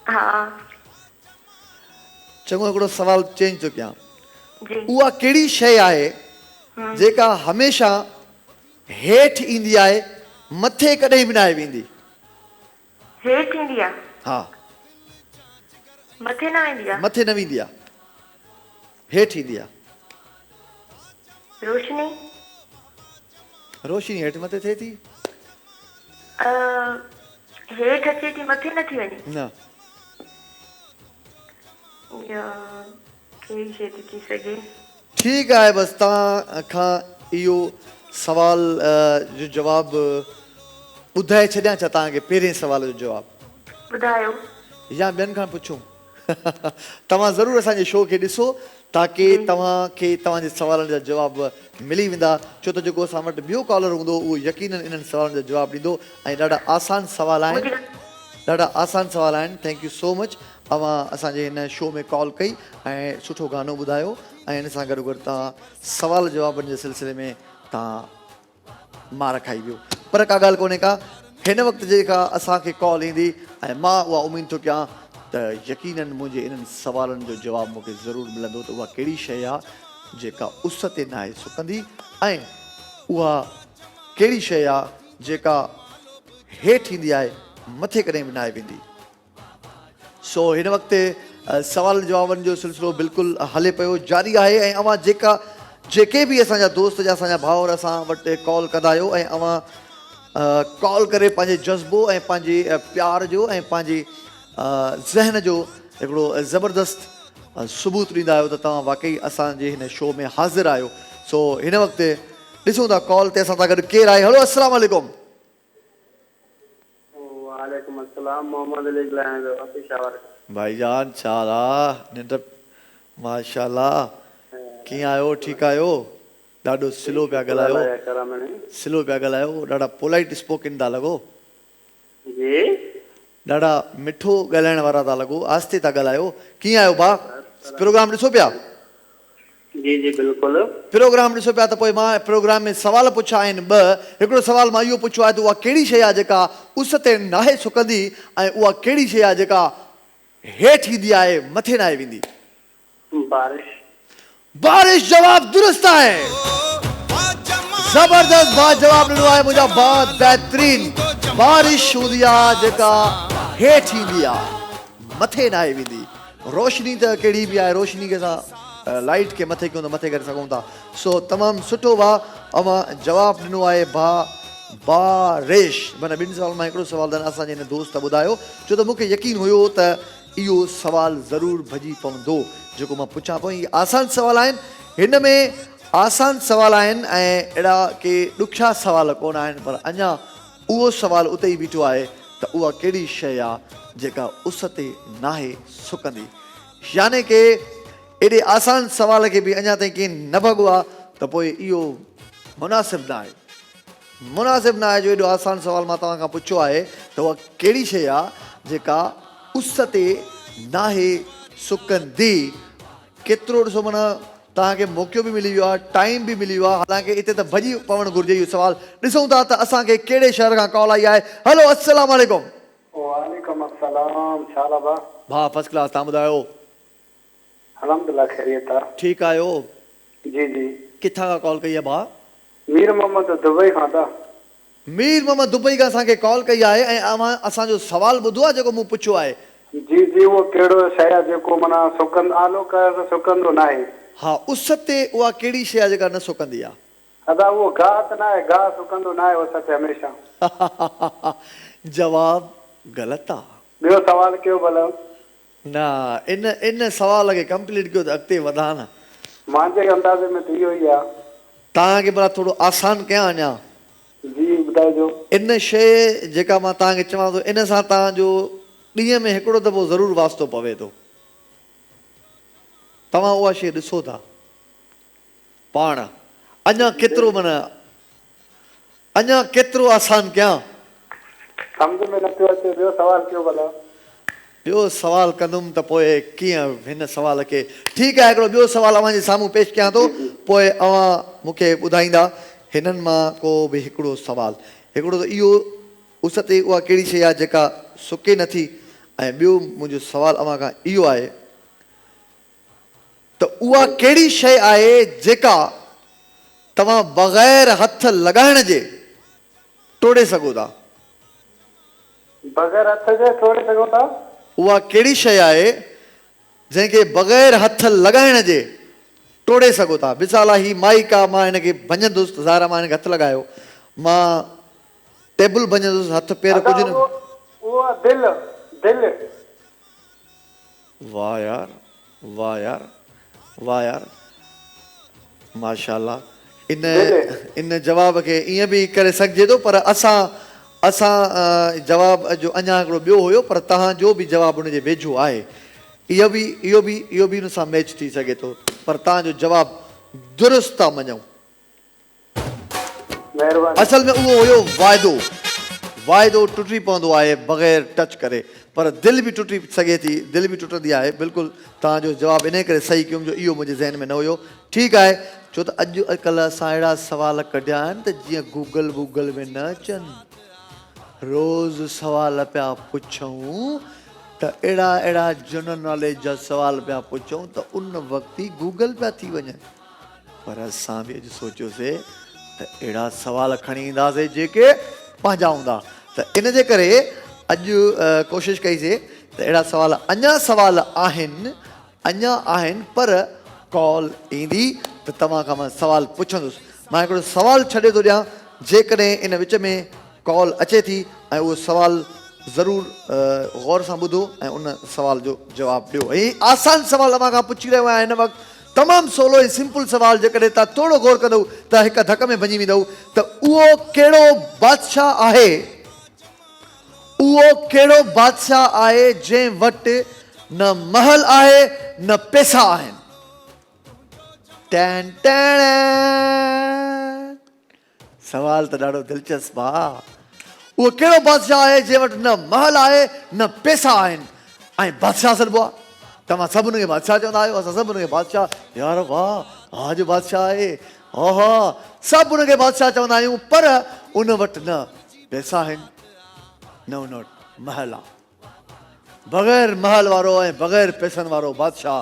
हा चङो हिकिड़ो सवाल चेंज थो कयां जी उहा कहिड़ी शइ आहे जेका हमेशह हेठि ईंदी आहे मथे कॾहिं बि न आहे वेंदी हेठि ईंदी आहे हा मथे न वेंदी आहे मथे न वेंदी आहे हेठि ईंदी आहे रोशनी रोशनी हेठि मथे थिए थी हेठि अचे थी मथे नथी वञे न या कहिड़ी शइ थी थी सघे ठीकु आहे बसि तव्हां खां इहो सवाल जो जवाबु ॿुधाए छॾियां छा तव्हांखे पहिरें सवाल जो जवाबु ॿुधायो या ॿियनि खां पुछूं तव्हां ज़रूरु असांजे शो खे ॾिसो ताकी तव्हांखे तव्हांजे सवालनि जा जवाब मिली वेंदा छो त जेको असां वटि ॿियो कॉलर हूंदो उहो यकीननि इन्हनि सवालनि जा जवाबु ॾींदो ऐं ॾाढा आसान सवाल आहिनि ॾाढा आसान सवाल आहिनि थैंक यू सो मच तव्हां असांजे हिन शो में कॉल कई ऐं सुठो गानो ॿुधायो ऐं हिन सां गॾु गॾु तव्हां सवाल जवाबनि जे सिलसिले में तव्हां मार खाई वियो पर का ॻाल्हि कोन्हे का हिन वक़्तु जेका असांखे कॉल ईंदी ऐं मां उहा उमेदु थो कयां त यकीननि मुंहिंजे इन्हनि सवालनि जो जवाबु मूंखे ज़रूरु मिलंदो त उहा कहिड़ी शइ आहे जेका उस ते न आहे सुकंदी ऐं उहा कहिड़ी शइ आहे जेका हेठि ईंदी आहे मथे कॾहिं बि न आहे वेंदी सो हिन वक़्तु सवाल जवाबनि जो सिलसिलो बिल्कुलु हले पियो जारी आहे ऐं अव्हां जेके बि असांजा दोस्त या असांजा भाउर असां वटि कॉल कंदा आहियो ऐं अव्हां कॉल करे पंहिंजे जज़्बो ऐं पंहिंजे प्यार जो ऐं पंहिंजे ज़हन जो हिकिड़ो ज़बरदस्त सबूत ॾींदा आहियो त तव्हां वाक़ई असांजे हिन शो में हाज़िर आहियो सो हिन वक़्तु ॾिसूं था कॉल ते असां सां गॾु केरु आहे हलो अस्सलाम वालेकुम वालेकुम अस्सलाम मोहम्मद अली ॻाल्हायां थो पेशावर भाईजान छा हाल आहे निंड माशाल्लाह कीअं आहियो ठीकु आहियो ॾाढो स्लो पिया ॻाल्हायो स्लो पिया ॻाल्हायो ॾाढा पोलाइट स्पोकन था लॻो जी ॾाढा मिठो ॻाल्हाइण वारा था लॻो आस्ते था ॻाल्हायो कीअं आहियो भाउ प्रोग्राम ॾिसो पिया जी जी बिल्कुलु प्रोग्राम ॾिसो पिया त पोइ मां प्रोग्राम में सवाल पुछा आहिनि ॿ हिकिड़ो सवाल मां इहो पुछियो आहे त उहा कहिड़ी शइ आहे जेका उस ते नाहे सुकंदी ऐं उहा कहिड़ी शइ आहे जेका हेठि ईंदी आहे मथे नाहे वेंदी बारिश बारिश जवाब दुरुस्त आहे ज़बरदस्त भाउ जवाब ॾिनो आहे मुंहिंजा भाउ बहितरीन बारिश हूंदी आहे जेका हेठि ईंदी आहे मथे नाहे वेंदी रोशनी त कहिड़ी बि आहे रोशनी खे असां लाइट खे मथे कयूं त मथे करे सघूं था सो तमामु सुठो भाउ अवां जवाबु ॾिनो आहे बारिश माना ॿिनि सवाल मां हिकिड़ो सवाल त असांजे हिन दोस्त ॿुधायो छो त मूंखे यकीन हुयो त इहो सवाल ज़रूरु भॼी पवंदो जेको मां पुछां पियो इहे आसान सवाल आहिनि हिन में आसान सवाल आहिनि ऐं अहिड़ा के ॾुखिया सवाल कोन आहिनि, पर अञा उहो सवाल उते ई बीठो आहे त उहा कहिड़ी शइ आहे जेका उस ते नाहे सुकंदी। यानी के एॾे आसान सवाल खे बि अञा ताईं केरु न भॻो आहे त पोइ इहो मुनासिबु न आहे, मुनासिबु न आहे जो एॾो आसान सवाल मां तव्हां खां पुछियो आहे त उहा कहिड़ी शइ आहे जेका उस ते नाहे सुकंदी। केतिरो ॾिसो माना तव्हांखे मौक़ो बि मिली वियो आहे, टाइम बि मिली वियो आहे, हालांकि हिते त भॼी पवणु घुरिजे इहो सवाल। ॾिसूं था त असांखे कहिड़े शहर खां कॉल आई आहे। हलो अस्सलाम वालेकुम। वालेकुम अस्सलाम, छा हाल आहे भाउ? फर्स्ट क्लास, तव्हां ॿुधायो? अल्हम्दुलिल्लाह खैरियत आहे। ठीकु आहियो? जी जी। किथां खां कॉल कई आहे भाउ? मीर मोहम्मद दुबई खां था। मीर मोहम्मद दुबई खां असांखे कॉल कई आहे ऐं असांजो सवाल ॿुधो आहे जेको मूं पुछियो आहे? जी जी, उहो कहिड़ो शइ आहे जेको माना आलो कर सुकंदो न आहे? हा, उस ते उहा कहिड़ी शइ आहे जेका न सुकंदी आहे? अदा उहो गाह त न आहे, गाह सुकंदो न आहे उस ते हमेशा। जवाब ग़लति आहे। ॿियो सवाल कयो भला। न, इन सवाल खे कंप्लीट कयो त अॻिते वधा न। मुंहिंजे अंदाज़े में त इहो ई आहे। तव्हांखे भला थोरो आसान कयां अञा? जी ॿुधाइजो। इन शइ जेका मां तव्हांखे चवां थो, इन सां तव्हांजो ॾींहं में हिकिड़ो दफ़ो ज़रूरु वास्तो पवे थो। तव्हां उहा शइ ॾिसो था पाण। अञा केतिरो माना अञा केतिरो आसान कयां? सम्झ में नथो अचे। ॿियो सवाल कयो भला। ॿियो सवाल कंदुमि त पोइ कीअं हिन सवाल खे। ठीकु आहे, हिकिड़ो ॿियो सवाल अव्हां जे साम्हूं पेश कयां थो, पोइ अव्हां मूंखे ॿुधाईंदा हिननि मां को बि हिकिड़ो सवाल। हिकिड़ो त इहो उस ते उहा कहिड़ी शइ आहे जेका सुके नथी, ऐं ॿियो मुंहिंजो सवाल अव्हां खां इहो आहे त उहा कहिड़ी शइ आहे जेका तव्हां बग़ैर हथ लॻाइण जे टोड़े सघो था? बग़ैर हथ जे टोड़े सघो था? उहा कहिड़ी शइ आहे जंहिंखे बग़ैर हथ लॻाइण जे टोड़े सघो था? मिसाल आहे, ही माइक आहे, मां हिनखे भञंदुसि, ज़ाहिर मां हिनखे हथु लॻायो, मां टेबल भञंदुसि, हथ पेर कुझु न। उहा दिलि, दिलि। वाह यार, वाह यार, वाह यार, माशाल्लाह। इन जवाब खे ईअं बि करे सघिजे थो, पर असां जवाब जो अञा हिकिड़ो ॿियो हुयो, पर तव्हांजो बि जवाबु हुनजे वेझो आहे। इहो बि हुन सां मैच थी सघे थो, पर तव्हांजो जवाबु दुरुस्त था मञूं। असल में उहो हुयो वाइदो। वाइदो टुटी पवंदो आहे बग़ैर टच करे, पर दिलि बि टुटी सघे थी, दिलि बि टुटंदी आहे। बिल्कुलु तव्हांजो जवाबु इन करे सही कयुमि जो इहो मुंहिंजे ज़हन में न हुयो। ठीकु आहे, छो त अॼुकल्ह असां अहिड़ा सवाल कढिया आहिनि त जीअं गूगल में न अचनि। रोज़ सवाल पिया पुछूं त अहिड़ा जनरल नॉलेज जा सवाल पिया पुछूं त उन वक़्तु ई गूगल पिया थी वञनि। पर असां बि अॼु सोचियोसीं त अहिड़ा सवाल खणी ईंदासीं जेके पंहिंजा हूंदा। त इन जे करे अॼु कोशिशि कईसीं त अहिड़ा सवाल सवाल आहिनि, पर कॉल ईंदी त तव्हां खां मां सवाल पुछंदुसि। मां हिकिड़ो सवाल छॾे थो ॾियां, जेकॾहिं इन विच में कॉल अचे थी ऐं उहो सवाल ज़रूरु गौर सां ॿुधो ऐं उन सवाल जो जवाबु ॾियो। ऐं आसान सवाल अव्हां खां पुछी रहियो आहियां हिन वक़्तु, तमामु सवलो ऐं सिंपल सवाल। जेकॾहिं तव्हां थोरो गौर कंदव त हिक धक में भञी वेंदव त उहो कहिड़ो बादशाह आहे, उहो कहिड़ो बादशाह आहे जंहिं वटि न महल आहे न पैसा आहिनि? Ten ten. सवाल त ॾाढो दिलचस्प आहे। उहो कहिड़ो बादशाह आहे जंहिं वटि न महल आहे न पैसा आहिनि ऐं बादशाह सॾिबो आहे? तव्हां सभु हुनखे बादशाह चवंदा आहियो। असां सभु हुनखे बादशाह, यार वाह आज बादशाह आहे, हा हा, सभु हुनखे बादशाह चवंदा आहियूं, पर उन वटि न पैसा आहिनि न उन वटि महल आहे। बग़ैर महल वारो ऐं बग़ैर पैसनि वारो बादशाह,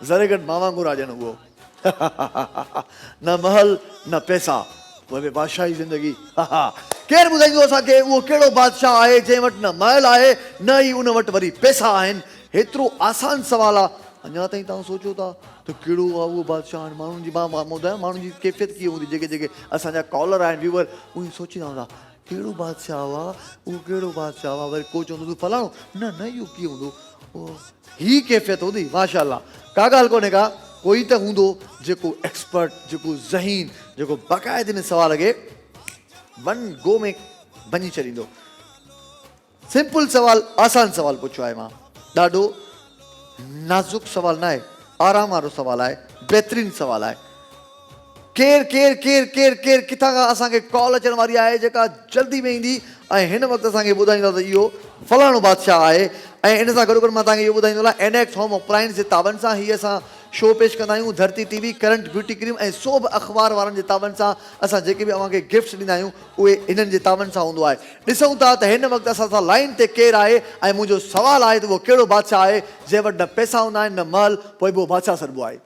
ज़रे घटि मां वांगुरु आहे ॼण उहो। न महल न पैसा, उहे बि बादशाही ज़िंदगी। केरु ॿुधाईंदो असांखे उहो कहिड़ो बादशाह आहे जंहिं वटि न महल आहे न ई उन वटि वरी पैसा आहिनि? हेतिरो आसान सवाल आहे, अञा ताईं तव्हां सोचो था त कहिड़ो आहे उहो बादशाह? माण्हुनि जी मां ॿुधायां, माण्हुनि जी कैफ़ियत कीअं हूंदी? जेके असांजा कॉलर आहिनि, व्यूअर, उहे सोचींदा हूंदा कहिड़ो बादशाह हुआ, उहो कहिड़ो बादशाह हुआ? वरी को चवंदो तूं फलाणो, न इहो कीअं हूंदो? ही कैफ़ियत हूंदी। माशाअल्लाह, का ॻाल्हि कोन्हे का, कोई त हूंदो जेको एक्सपर्ट, जेको ज़हीन, जेको बाक़ाइदे में सवाल खे वन गो में वञी छॾींदो। सिंपल सवाल, आसान सवाल पुछियो आहे मां, ॾाढो नाज़ुक सवाल न आहे, आराम वारो सवाल आहे, बहितरीन सवाल आहे। केर केर केर केर केर किथां खां असांखे कॉल अचण वारी आहे जेका जल्दी में ईंदी ऐं हिन वक़्तु असांखे ॿुधाईंदा त इहो फलाणो बादशाह आहे। ऐं इन सां गॾोगॾु मां तव्हांखे इहो ॿुधाईंदो आहियां, एनएक्स होम अप्लायंस जे ताबनि सां हीअ असां शो पेश कंदा आहियूं। धरती टीवी, करंट ब्यूटी क्रीम ऐं सो बि अख़बार वारनि जे ताबनि सां असां जेके बि अव्हांखे गिफ्ट्स ॾींदा आहियूं उहे इन्हनि जे ताबनि सां हूंदो आहे। ॾिसूं था त हिन वक़्तु असां सां लाइन ते केरु आहे ऐं मुंहिंजो सवालु आहे त उहो कहिड़ो बादशाह आहे जंहिं वटि न पैसा हूंदा आहिनि, न महल, पोइ बि उहो बादशाह सॾिबो आहे।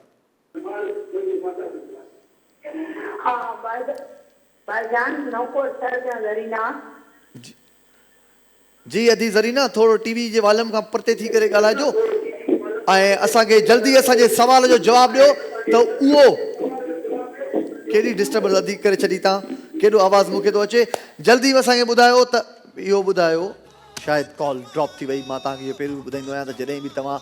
जी अदी ज़रीना, थोरो टीवी जे वॉल्यूम खां परते थी करे ॻाल्हाइजो ऐं असांखे जल्दी असांजे सवाल जो जवाबु ॾियो त उहो कहिड़ी डिस्टर्बेंस अदी करे छॾी तव्हां, केॾो आवाज़ु मूंखे थो अचे। जल्दी असांखे ॿुधायो त इहो ॿुधायो, शायदि कॉल ड्रॉप थी वई। मां तव्हांखे इहो पहिरियों ॿुधाईंदो आहियां त जॾहिं बि तव्हां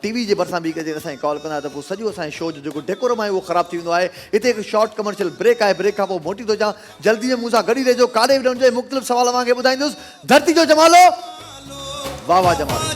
टीवी जे भरिसां बीह करे असांखे कॉल कंदा त पोइ सॼो असांजे शो जो जेको डेकोरम आहे उहो ख़राबु थी वेंदो आहे। हिते हिकु शॉर्ट कमर्शियल ब्रेक आहे, ब्रेक खां पोइ मोटी थो अचां। जल्दी में मूंसां गॾु ई रहिजो, काॾे बि न वञिजो, मुख़्तलिफ़ सवाल तव्हांखे ॿुधाईंदुसि। धरती जो जमालो, वाह वाह जमालो।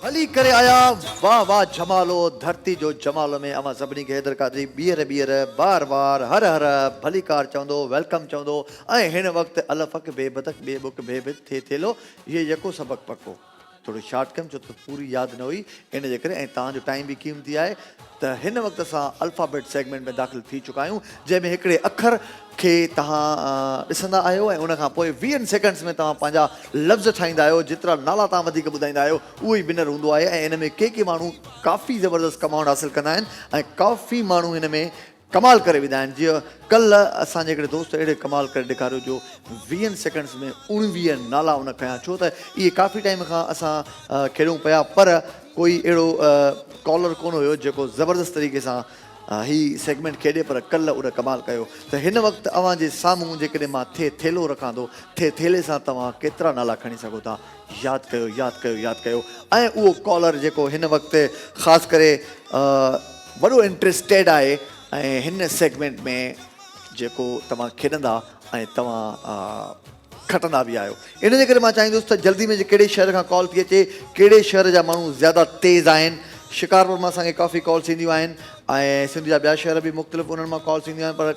भली करे आया, वाह वाह जमालो। धरती जो जमालो में अवां सभिनी खे हैदर क़ादरी ॿीहर ॿीहर बार बार हर हर भली कार चवंदो, वेलकम चवंदो। ऐं हिन वक़्तु अलफ़क बेबदक बेबुक बेबिद थिए थेलो, इहे यको सबक़ पको। थोरो शॉर्ट कयुमि छो त पूरी यादि न हुई इन जे करे, ऐं तव्हांजो टाइम बि क़ीमती आहे। त हिन वक़्तु असां अल्फ़ाबेट सेगमेंट में दाख़िल थी चुका आहियूं, जंहिंमें हिकिड़े अखर खे तव्हां ॾिसंदा आहियो ऐं उनखां पोइ 20 सेकेंड्स में तव्हां पंहिंजा लफ़्ज़ ठाहींदा आहियो। जेतिरा नाला तव्हां वधीक ॿुधाईंदा आहियो उहो ई विनर हूंदो आहे। ऐं इन में के माण्हू काफ़ी ज़बरदस्त कमाउंड हासिलु कंदा आहिनि ऐं काफ़ी माण्हू हिन में कमाल करे वेंदा आहिनि। जीअं कल्ह असांजे हिकिड़े दोस्त अहिड़े कमाल करे ॾेखारियो जो 20 सेकेंड्स में 19 नाला उन खयां। छो त इहे काफ़ी टाइम खां असां खेॾूं पिया, पर कोई अहिड़ो कॉलर कोन हुयो जेको ज़बरदस्त तरीक़े सां ही सेगमेंट खेॾे, पर कल्ह उन कमाल कयो। त हिन वक़्तु अव्हां जे साम्हूं जेकॾहिं मां थेलो रखां थो, थेले सां तव्हां केतिरा नाला खणी सघो था, यादि कयो यादि कयो यादि कयो। ऐं उहो कॉलर जेको हिन वक़्तु ख़ासि करे वॾो इंट्रस्टेड आहे ऐं हिन सेगमेंट में जेको तव्हां खेॾंदा ऐं तव्हां खटंदा बि आहियो। इन जे करे मां चाहींदुसि त जल्दी में कहिड़े शहर खां कॉल थी अचे, कहिड़े शहर जा माण्हू ज़्यादा तेज़ आहिनि। शिकारपुर मां असांखे काफ़ी कॉल्स ईंदियूं आहिनि ऐं सिंध जा ॿिया शहर बि मुख़्तलिफ़ उन्हनि मां कॉल्स ईंदियूं आहिनि, पर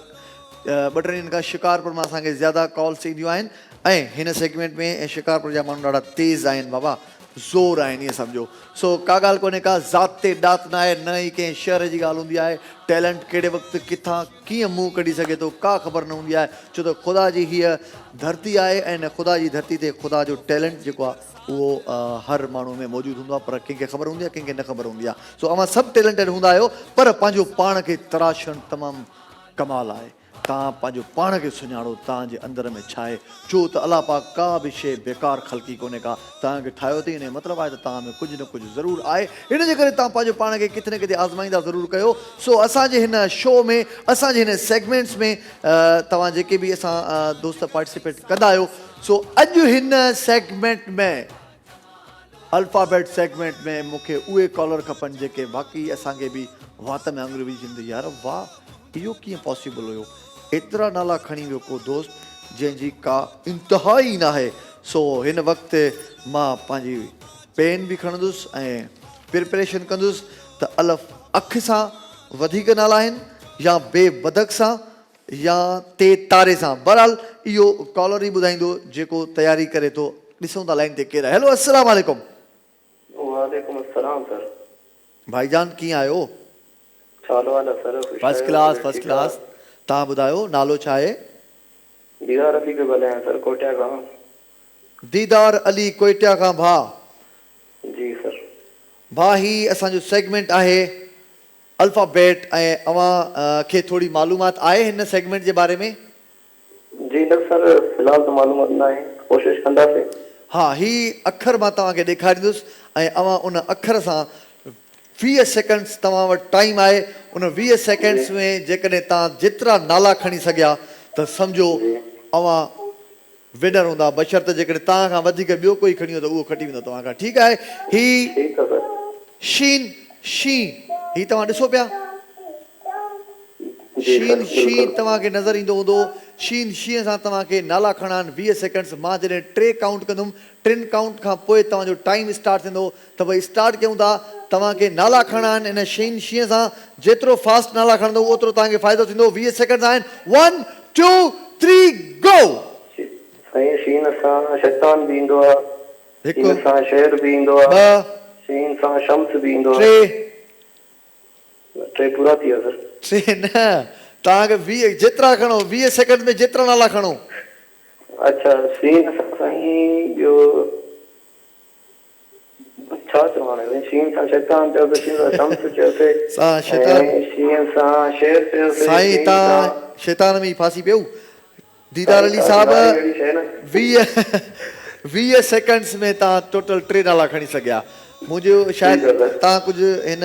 2-3 ॾींहंनि खां शिकारपुर मां असांखे ज़्यादा कॉल्स ईंदियूं आहिनि। ऐं हिन सेगमेंट में ऐं शिकारपुर जा माण्हू ॾाढा तेज़ आहिनि, बाबा ज़ोर आहिनि, ईअं सम्झो। सो का ॻाल्हि कोन्हे का, ज़ात ते ॾात न आहे, न ई कंहिं शहर जी ॻाल्हि हूंदी आहे। टैलेंट कहिड़े वक़्तु किथां कीअं मुंहुं कढी सघे थो का ख़बर न हूंदी आहे, छो त ख़ुदा जी हीअ धरती आहे ऐं न ख़ुदा जी धरती ते ख़ुदा जो टैलेंट जेको आहे उहो हर माण्हू में मौजूदु हूंदो आहे, पर कंहिंखे ख़बर हूंदी आहे, कंहिंखे न ख़बर हूंदी आहे। सो अव्हां सभु टैलेंटेड हूंदा आहियो, पर पंहिंजो पाण खे तराशणु तमामु कमाल आहे। तव्हां पंहिंजो पाण खे सुञाणो तव्हांजे अंदर में छा आहे, छो त अलाह पाक का बि शइ बेकार ख़लक़ी कोन्हे का, तव्हांखे ठाहियो अथई, हिन जो मतिलबु आहे त तव्हां में कुझु न कुझु ज़रूरु आहे। इन जे करे तव्हां पंहिंजो पाण खे किथे न किथे आज़माईंदा ज़रूरु कयो। सो असांजे हिन शो में, असांजे हिन सेगमेंट्स में तव्हां जेके बि असां दोस्त पार्टिसिपेट कंदा आहियो, सो अॼु हिन सेगमेंट में अल्फ़ाबेट सेगमेंट में मूंखे उहे कॉलर खपनि जेके बाक़ी असांखे बि वात में आङुरियूं विझी ईंदी, यार वाह इहो कीअं पॉसिबल हुयो, एतिरा नाला खणी वियो को दोस्त जंहिंजी का इंतिहा ई न आहे। सो हिन वक़्तु मां पंहिंजी पेन बि खणंदुसि ऐं प्रिपरेशन कंदुसि त अलफ़ अख सां वधीक नाला आहिनि या बेबदक सां या ते तारे सां। बहरहाल इहो कॉलर ई ॿुधाईंदो जेको तयारी करे थो। ॾिसूं था लाइन ते केरु आहे। हेलो, अस्सलाम वालेकुम। वालेकुम अस्सलाम सर। भाईजान कीअं आहियो? चालो वाला sir first class first class. तव्हां ॿुधायो नालो छा आहे? दीदार अली के भले हैं सर कोटिया का। दीदार अली कोइटिया खां। भाउ जी सर। भाउ ही असांजो सेगमेंट आहे अल्फ़ाबेट ऐं अव्हां खे थोरी मालूमात आहे हिन सेगमेंट जे बारे में? जी न सर फिलहाल तो मालूमात ना है, कोशिश कंदासीं। हा, ही अखर मां तव्हांखे ॾेखारींदुसि ऐं अव्हां उन अखर सां 20 सेकंड्स तव्हां वटि टाइम आहे। उन 20 सेकंड्स में जेकॾहिं तव्हां जेतिरा नाला खणी सघिया त सम्झो अव्हां विनर हूंदा, बशर्ते जेकॾहिं तव्हां खां वधीक ॿियो कोई खणी वियो त उहो खटी वेंदो तव्हां खां। ठीकु आहे? ही ठीक है सर। शीन शी ही तव्हां ॾिसो पिया, जी सर, शीन शी बिल्कुल। तव्हांखे नज़र ईंदो हूंदो। शीन शीअ सां तव्हांखे नाला खणणा आहिनि 20 सेकंड्स। मां जॾहिं 3 काउंट कंदुमि, 3 काउंट खां पोइ तव्हांजो टाइम स्टार्ट थींदो। त भई स्टार्ट कयूं था। तव्हांखे नाला खणणा आहिनि इन शीन शीअ सां। जेतिरो फास्ट नाला खणंदो ओतिरो तव्हांखे फ़ाइदो थींदो। 20 सेकंड्स आहिनि। 1 2 3 गो। साईं शीन सां शैतान भी ईंदो आहे, हिकु, शीन सां शेर भी ईंदो आहे, 2 शीन सां शम्स भी ईंदो आहे। 3 टे पूरा थी विया सर। 3 न, तव्हांखे 20 जेतिरा खणो, 20 सेकंड में जेतिरा नाला खणो। अच्छा शीन सां साईं ॿियो छा चवां? शीन सां शैतान चयोसीं, शीन सां शम्स चयोसीं, सां शैतान। ऐं शीन सां शेर चयोसीं। साईं शीन तव्हां सां- शैतान में ई फासी पियो। दीदार अली साईं, साहब अहिड़ी शइ न। 20 सेकंड्स में तव्हां टोटल 3 नाला खणी सघिया। मुंहिंजो शायदि ठीकु आहे। तव्हां कुझु हिन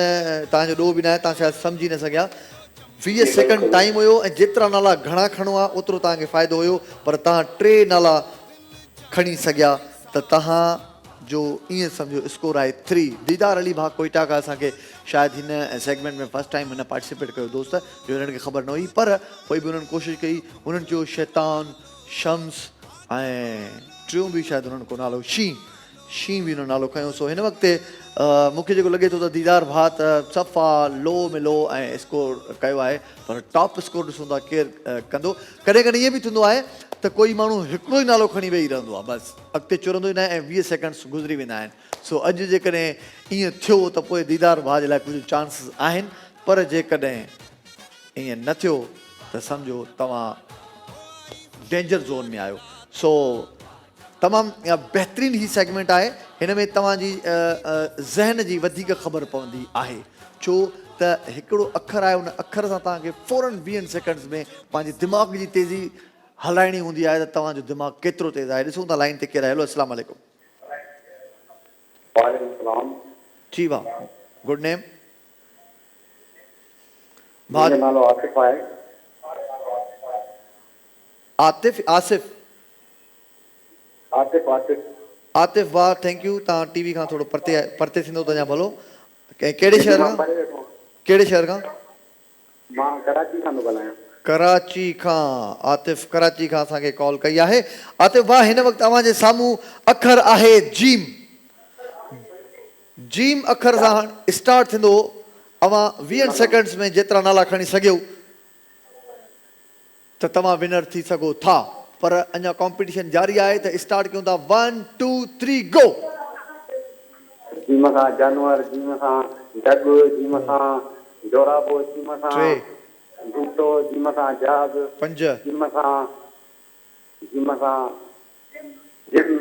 तव्हांजो ॾोह बि न आहे, तव्हां शायदि सम्झी न सघिया। 20 जी, सेकंड बिल्कुलु। टाइम हुयो ऐं जेतिरा नाला घणा खणो आहे ओतिरो तव्हांखे फ़ाइदो हुयो। पर तव्हां 3 नाला खणी सघिया त तव्हांजो ईअं सम्झो स्कोर आहे 3। दीदार अली भाउ कोइटा खां असांखे शायदि हिन सेगमेंट में फस्ट टाइम हिन पार्टिसिपेट कयो दोस्त, जो हिननि खे ख़बर न हुई। पर पोइ बि हुननि कोशिशि कई। हुननि चयो शैतान, शम्स ऐं टियों बि शायदि हुननि को नालो शी बि हुन नालो खयों। सो हिन वक़्तु मूंखे जेको लॻे थो त दीदार भाउ त सफ़ा लो मिलो ऐं स्कोर कयो आहे। पर टॉप स्कोर ॾिसूं था केरु कंदो। कॾहिं कॾहिं ईअं बि थींदो आहे त कोई माण्हू हिकिड़ो ई नालो खणी वेही रहंदो आहे, बसि अॻिते चुरंदो ई न ऐं 20 सेकंड्स गुज़री वेंदा आहिनि। सो अॼु जेकॾहिं ईअं थियो त पोइ दीदार भाउ जे लाइ कुझु चांसिस आहिनि। पर जेकॾहिं ईअं न थियो त सम्झो तव्हां डेंजर ज़ोन में आहियो। सो तमामु बहितरीनु ही सेगमेंट आहे। हिन में तव्हांजी ज़हन जी वधीक ख़बर पवंदी आहे, छो त हिकिड़ो अखर आहे। उन अखर सां तव्हांखे फ़ौरन 20 सेकंड्स में पंहिंजे दिमाग़ जी तेज़ी हलाइणी हूंदी आहे त तव्हांजो दिमाग़ केतिरो तेज़ आहे। ॾिसूं था लाइन ते केरु आहे। हेलो, अस्सलाम वालेकुम। वालेकुम सलाम। जी भाउ, गुड नेम? मुंहिंजो नालो आसिफ आहे। आतिफ़ आसिफ़ आसिफ आसिफ आतिफ़ भाउ, थैंक यू। तव्हां टीवी खां थोरो परते थींदो त अञा भलो। कहिड़े शहर खां? कहिड़े शहर खां? मां कराची खां थो ॻाल्हायां। कराची खां। आतिफ़ कराची खां असांखे कॉल कई आहे। आतिफ़ भाउ, हिन वक़्तु तव्हांजे साम्हूं अखर आहे जीम। जीम अखर सां स्टार्ट थींदो। अवां 20 सेकंड्स में जेतिरा नाला खणी सघियो त तव्हां विनर थी सघो था। पर अञा कॉम्पिटिशन जारी आहे त स्टार्ट कयूं था। 1 2 3 गो। जीम सां जानवर, जीम सां डग, जीम सां जोराबो, जीम सां 3 जूतो, जीम सां जहाज, 5 जीम सां जिम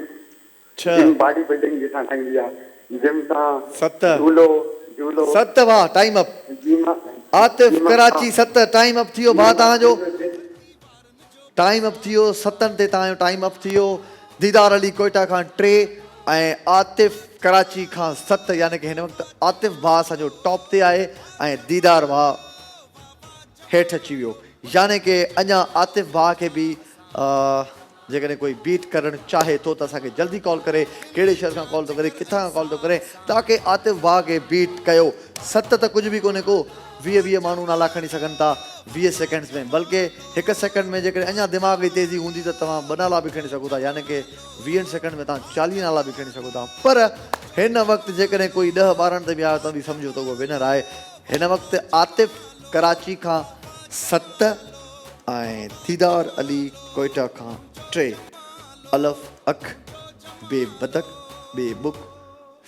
6 बॉडी बिल्डिंग जैसा ठहींदी आहे, जिम सां 7 झूलो 7 भाउ, time up. Gym Atif gym Karachi सां 7 टाइम अप थी वियो भाउ तव्हांजो। टाइम अप थी वियो। 7 ते तव्हांजो टाइम अप थी वियो। दीदार अली कोइटा खां 3 ऐं आतिफ़ कराची खां 7। यानी कि हिन वक़्तु आतिफ़ भाउ असांजो टॉप ते आहे ऐं दीदार भाउ हेठि अची वियो। यानी कि अञा आतिफ़ भाउ खे बि जेकॾहिं कोई बीट करणु चाहे थो त असांखे जल्दी कॉल करे। कहिड़े शहर खां कॉल थो करे, किथां खां कॉल थो करे, ताकी आतिफ़ भाउ खे बीट कयो। 7 त कुझु बि कोन्हे को। 20 माण्हू नाला खणी सघनि था 20 सेकंड्स में। बल्कि 1 सेकंड में जेकॾहिं अञा दिमाग़ जी तेज़ी हूंदी त तव्हां 2 नाला बि खणी सघो था। यानी कि 20 सेकंड में तव्हां 40 नाला बि खणी सघो था। पर हिन वक़्तु जेकॾहिं कोई 10-12 ते बि आयो त बि सम्झो त उहो विनर आहे। हिन वक़्तु आतिफ़ कराची खां 7 ऐं दीदार अली कोइटा खां 3। अलफ अख, बे बदक, बे बुक,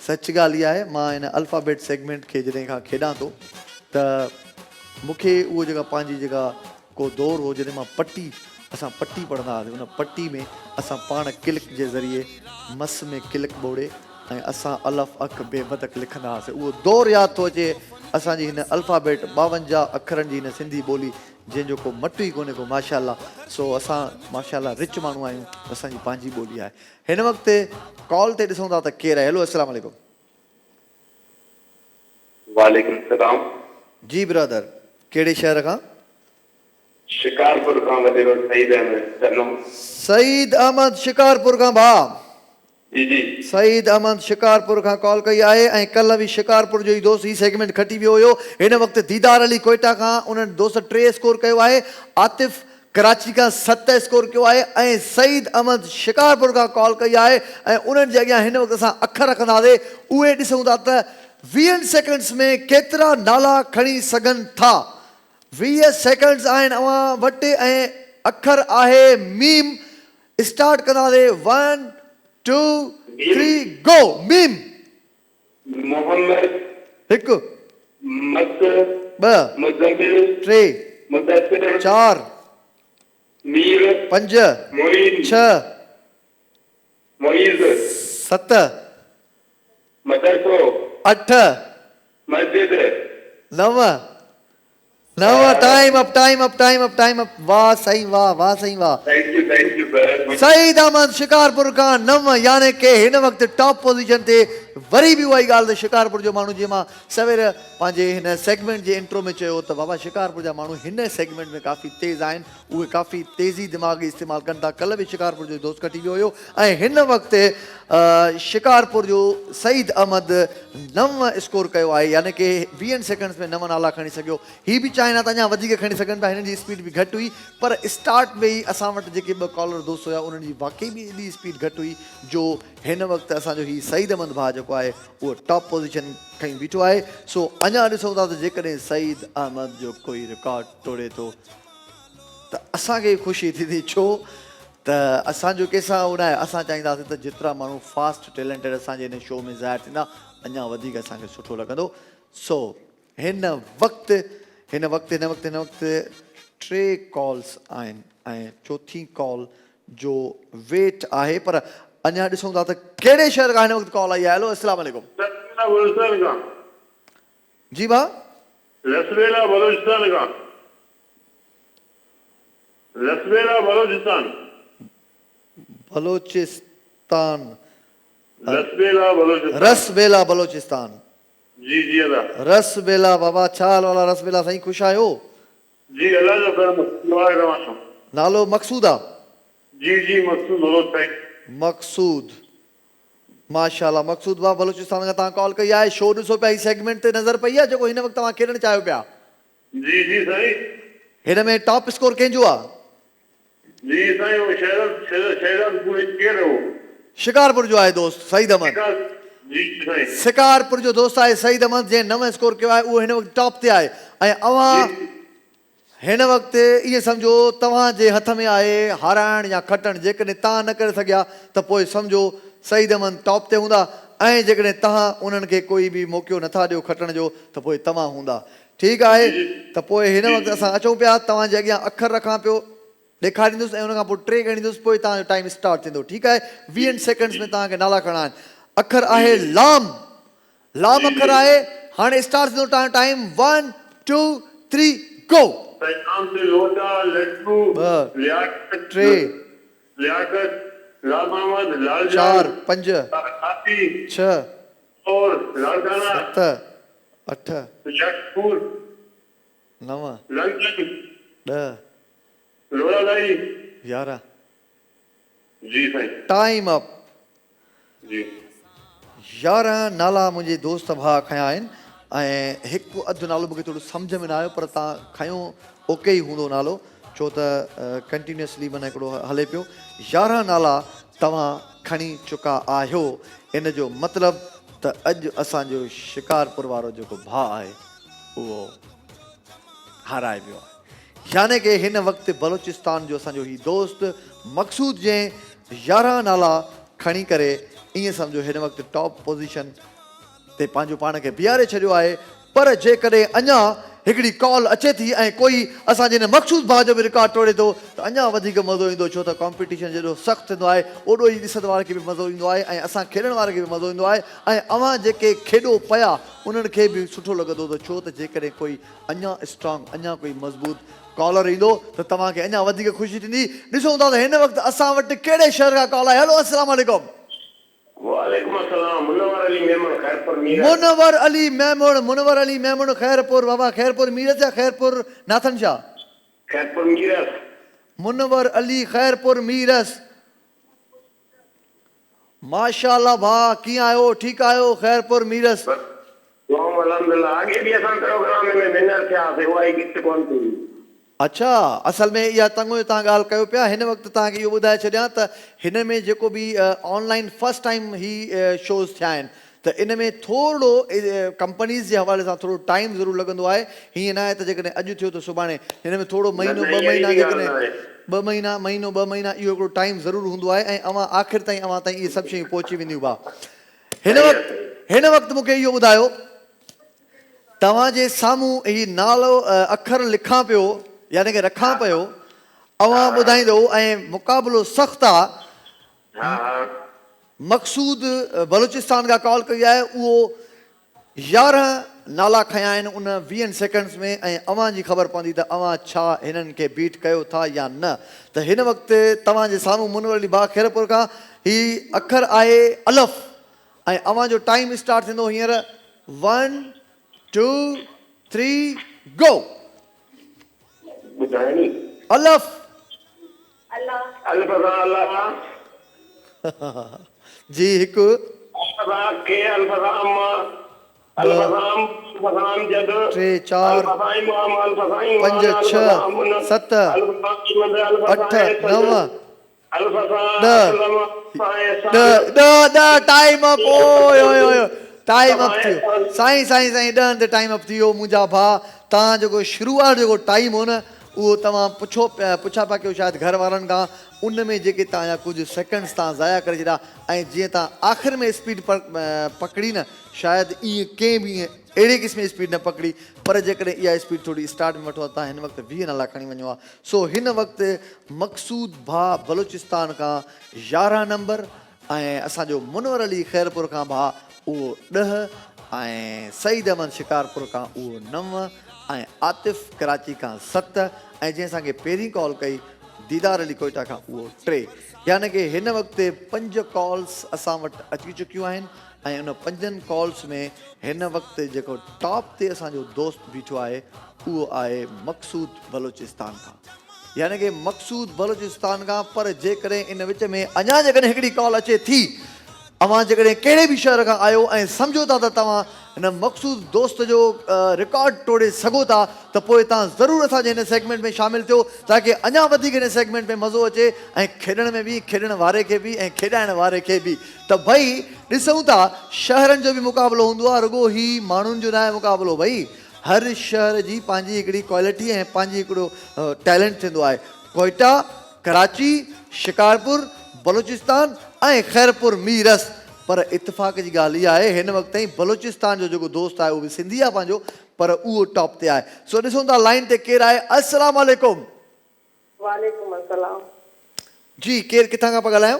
सच ॻाल्हि इहा आहे मां हिन अल्फ़ाबेट सेगमेंट खे जॾहिं खां खेॾां थो त मूंखे उहो जेका पंहिंजी जेका को दौर हो जॾहिं मां असां पटी पढ़ंदा हुआसीं उन पटी में असां पाण क्लिक जे ज़रिए मस में क्लिक ॿोड़े ऐं असां अलफ़ अख बेबदक लिखंदा हुआसीं उहो दौर यादि थो अचे असांजी हिन अल्फ़ाबेट 52 अखरनि जी हिन सिंधी ॿोली जंहिंजो को मटु ई कोन्हे को माशाअल्लाह सो असां माशाअल्लाह रिच माण्हू आहियूं असांजी पंहिंजी ॿोली आहे हिन वक़्तु कॉल ते ॾिसूं था त केरु आहे हेलो अस्सलाम वालेकुम वालेकुम सलाम जी ब्रदर कहिड़े शहर खां शिकारपुर खां वधीक सईद अहमद चनो सईद अहमद शिकारपुर खां भाउ जी जी सईद अहमद शिकारपुर खां कॉल कई आहे ऐं कल्ह बि शिकारपुर जो ई दोस्त ही सेगमेंट खटी वियो हुयो हिन वक़्तु दीदार अली कोयटा खां उन्हनि दोस्त 3 स्कोर कयो आहे आतिफ़ कराची खां 7 स्कोर कयो आहे ऐं सईद अहमद शिकारपुर खां कॉल कई आहे ऐं उन्हनि जे अॻियां हिन वक़्तु असां अखर रखंदासीं उहे ॾिसूं था त 20 सेकेंड्स में केतिरा नाला खणी सघनि था 20 सेकेंड्स आहिनि अवां वटि ऐं अखर आहे मीम स्टार्ट कंदासीं 1 2 3 गो मीम मोहम्मद हिकु मत ॿ मुज़म्मिल 3 मुदस्सिर 4 मीर 5 मोइन 6 मोइज़ 7 मदरसो 8 मस्जिद 9 टाइम अप वाह साईं वाह साईं वाह thank you sir Saeed Ahmed Shikarpur Khan 9 यानी कि हिन वक़्तु टॉप पोज़ीशन ते वरी बि उहा ई ॻाल्हि त शिकारपुर जो माण्हू जीअं मां सवेर पंहिंजे हिन सेगमेंट जे इंट्रो में चयो त बाबा शिकारपुर जा माण्हू हिन सेगमेंट में काफ़ी तेज़ आहिनि उहे काफ़ी तेज़ी दिमाग़ी इस्तेमालु कनि था कल्ह बि शिकारपुर जो दोस्त कटी वियो हुयो ऐं हिन वक़्तु शिकारपुर जो सईद अहमद 9 स्कोर कयो आहे यानी कि 20 सेकेंड्स में 9 नाला खणी सघियो हीअ बि चाहिनि था त अञा वधीक खणी सघनि पिया हिननि जी स्पीड बि घटि हुई पर स्टार्ट में ई असां वटि जेके 2 कॉलर दोस्त हुया उन्हनि जी वाक़ई बि एॾी स्पीड घटि हुई जो हिन वक़्तु असांजो हीउ सईद अहमद भाउ जेको आहे उहो टॉप पोज़ीशन खणी बीठो आहे सो अञा ॾिसूं था त जेकॾहिं सईद अहमद जो कोई रिकॉर्ड तोड़े थो त असांखे ख़ुशी थींदी छो त असांजो कंहिंसां उन आहे असां चाहींदासीं त जेतिरा माण्हू फास्ट टैलेंटेड असांजे हिन शो में ज़ाहिर थींदा अञा वधीक असांखे सुठो लॻंदो सो हिन वक़्तु 3 कॉल्स आहिनि ऐं चौथी कॉल जो वेट आहे पर अञा ॾिसूं था त कहिड़े शहर खां हिन वक़्तु कॉल आई आहे हेलो अस्सलाम वालेकुम जी भाउ लसबेला बलोचिस्तान का लसबेला बलोचिस्तान बलोचिस्तान लसबेला बलोचिस्तान रसबेला बलोचिस्तान जी जी अदा रसबेला बाबा छा हाल वाला रसबेला साईं ख़ुशि आहियो जी अल्लाह जो करम दुआ रवां नालो मक़सूद आहे जी जी मकसूद बलोच भाई मक़सूद माशाल्लाह मक़सूद भाउ बलोचिस्तान खां तव्हां कॉल कई आहे शो ॾिसो पिया हीअ सेगमेंट ते नज़र पई आहे जेको हिन वक़्तु तव्हां खेॾणु चाहियो पिया जी जी साईं हिन में टॉप स्कोर कंहिंजो आहे जी साईं वो शहर पूरे केर हो शिकारपुर जो आहे दोस्त सईद अहमद जी साईं शिकारपुर जो दोस्त आहे सईद अहमद जंहिं 9 स्कोर कयो आहे उहो हिन वक़्तु टॉप ते आहे ऐं अवां हिन वक़्तु इहे सम्झो तव्हांजे हथ में आहे हाराइण या खटणु जेकॾहिं तव्हां न करे सघिया त पोइ सम्झो सईद अहमद टॉप ते हूंदा ऐं जेकॾहिं तव्हां उन्हनि खे कोई बि मौक़ो नथा ॾियो खटण जो त पोइ तव्हां हूंदा ठीकु आहे त पोइ हिन वक़्तु असां अचूं पिया तव्हांजे अॻियां अखर रखां पियो ॾेखारींदुसि ऐं उनखां पोइ 3 ॻणींदुसि पोइ तव्हांजो टाइम स्टार्ट थींदो ठीकु आहे 20 सेकेंड्स में तव्हांखे नाला खणणा आहिनि अखर आहे लाम अखर आहे हाणे स्टार्ट थींदो तव्हांजो टाइम 1 2 3 गो नाम से लोटा लड्डू लियाकत 3 लियाकत लाल मोहम्मद लाल 4 5 हाथी 6 और लालखाना 7 8 जशपुर 9 लंदन 10 लोलालाई 11 जी साईं टाइम अप जी 11 नाला मुंहिंजे दोस्त भाउ खयां आहिनि ऐं हिकु अधु नालो मूंखे थोरो सम्झ में न आयो पर तव्हां खयो ओके ई हूंदो नालो छो त कंटिन्यूअसली माना हिकिड़ो हले पियो 11 नाला तव्हां खणी चुका आहियो इन जो मतिलबु त अॼु असांजो शिकारपुर वारो जेको भाउ आहे उहो हाराए वियो आहे यानी कि हिन वक़्तु बलोचिस्तान जो असांजो हीउ दोस्त मक़सूद जंहिं 11 नाला खणी करे ईअं सम्झो हिन वक़्तु टॉप पोज़ीशन ते पंहिंजो पाण खे बीहारे छॾियो आहे। पर जेकॾहिं अञा हिकिड़ी कॉल अचे थी ऐं कोई असांजे हिन मखसूस भाउ जो बि रिकॉर्ड टोड़े थो त अञा वधीक मज़ो ईंदो, छो त कॉम्पिटिशन जेॾो सख़्तु थींदो आहे ओॾो ई ॾिसण वारे खे बि मज़ो ईंदो आहे ऐं असां खेॾण वारे खे बि मज़ो ईंदो आहे ऐं अव्हां जेके खेॾो पिया उन्हनि खे बि सुठो लॻंदो त छो त जेकॾहिं कोई अञा स्ट्रॉन्ग अञा कोई मज़बूत कॉलर ईंदो त तव्हांखे अञा वधीक ख़ुशी थींदी। ॾिसूं था त हिन वक़्तु असां वटि कहिड़े शहर खां कॉल आहे। हेलो अस्सलाम वालेकुम। वालेकुम अस्सलाम। मुनव्वर अली मेमन खैरपुर मीरत। मुनव्वर अली मेमन खैरपुर। बाबा खैरपुर मीरत या खैरपुर नाथन शाह? खैरपुर मीरत। मुनव्वर अली खैरपुर मीरस। माशाअल्लाह भाउ कीअं आहियो? ठीकु आहियो? खैरपुर मीरस। अल्हम्दुलिल्लाह। आगे भी असां प्रोग्राम में विनर थियासीं, उहा ई गिफ्ट कोन थी। अच्छा, असल में इहा तंगो तव्हां ॻाल्हि कयो पिया। हिन वक़्तु तव्हांखे इहो ॿुधाए छॾियां त हिन में जेको बि ऑनलाइन फस्ट टाइम ही शोज़ थिया आहिनि त इन में थोरो कंपनीज़ जे हवाले सां थोरो टाइम ज़रूरु लॻंदो आहे। हीअं न आहे त जेकॾहिं अॼु थियो त सुभाणे, हिन में थोरो महीनो ॿ महीना जेकॾहिं महीनो ॿ महीना इहो हिकिड़ो टाइम ज़रूरु हूंदो आहे ऐं अव्हां आख़िर ताईं अव्हां ताईं इहे सभु शयूं पहुची वेंदियूं भाउ। हिन वक़्तु मूंखे इहो ॿुधायो, तव्हांजे साम्हूं ही नालो अखर लिखां पियो यानी कि रखां पियो, अव्हां ॿुधाईंदो ऐं मुक़ाबिलो सख़्तु आहे। मक़सूद बलूचिस्तान खां कॉल कई आहे, उहो 11 नाला खयां आहिनि उन 20 सेकंड्स में ऐं अव्हां जी ख़बर पवंदी त अव्हां छा हिननि खे बीट कयो था या न। त हिन वक़्तु तव्हांजे साम्हूं मुनव्वर अली भाउ खैरपुर खां ही अखर आहे अलफ़ ऐं अव्हां जो टाइम स्टार्ट थींदो हींअर। 1 2 3 गो। ॿुधाइणी अलफ़। अलफज़ा अल्लाह जी हिकु। अलफज़ा के अलफज़ा अम्मा अलफज़ाम अलफज़ाम जद 3 4 अलफज़ाई मुआम अलफज़ाई 5 6 7 8 9 10 time up. OYO time up थियो साईं साईं साईं 10 ते टाइम अप थियो। मुंहिंजा भाउ तव्हां जेको शुरूआत जेको टाइम हो न उहो तव्हां पुछा पिया कयो शायदि घर वारनि खां, उन में जेके तव्हांजा कुझु सेकंड्स तव्हां ज़ाया करे छॾिया ऐं जीअं तव्हां आख़िर में स्पीड पकड़ी न, शायदि ईअं कंहिं बि ईअं अहिड़े क़िस्म जी स्पीड न पकड़ी, पर जेकॾहिं इहा स्पीड थोरी स्टार्ट में वठो तव्हां हिन वक़्तु 20 नाला खणी वञो आहे। सो हिन वक़्तु मक़सूद भाउ बलूचिस्तान खां 11 नंबर ऐं असांजो मुनव्वर अली खैरपुर खां भाउ उहो 10 ऐं सईद अहमद शिकारपुर खां उहो 9 ऐं आतिफ़ कराची खां 7 ऐं जंहिं असांखे पहिरीं कॉल कई दीदार अली कोयटा खां उहो 3। यानी कि हिन वक़्तु 5 कॉल्स असां वटि अची चुकियूं आहिनि ऐं उन 5 कॉल्स में हिन वक़्तु जेको टॉप ते असांजो दोस्त बीठो आहे उहो आहे मक़सूद बलूचिस्तान खां। यानी कि मक़सूद बलूचिस्तान खां। पर जेकॾहिं इन विच में अञा जेकॾहिं हिकिड़ी कॉल अचे थी, अव्हां जेकॾहिं कहिड़े बि शहर खां आहियो ऐं सम्झो था त तव्हां हिन मक़सूद दोस्त जो रिकॉर्ड टोड़े सघो था, त पोइ तव्हां ज़रूरु असांजे हिन सेगमेंट में शामिलु थियो ताकी अञा वधीक हिन सेगमेंट में मज़ो अचे ऐं खेॾण में बि, खेॾण वारे खे बि ऐं खेॾाइण वारे खे बि। त भई ॾिसूं था, शहरनि जो बि मुक़ाबिलो हूंदो आहे, रुॻो ही माण्हुनि जो न आहे मुक़ाबिलो। भई हर शहर जी पंहिंजी हिकिड़ी क्वालिटी ऐं पंहिंजी हिकिड़ो टैलेंट थींदो आहे। कोयटा, कराची, शिकारपुर, बलूचिस्तान ऐं खैरपुर मीरस। पर इत्तेफ़ाक़ जी ॻाल्हि इहा आहे हिन वक़्तु ताईं बलूचिस्तान जो जेको दोस्त आहे उहो बि सिंधी आहे पंहिंजो, पर उहो टॉप ते आहे। सो ॾिसूं था लाइन ते केरु आहे। अस्सलाम वालेकुम। वालेकुम अस्सलाम जी, केरु किथां खां पिया ॻाल्हायो?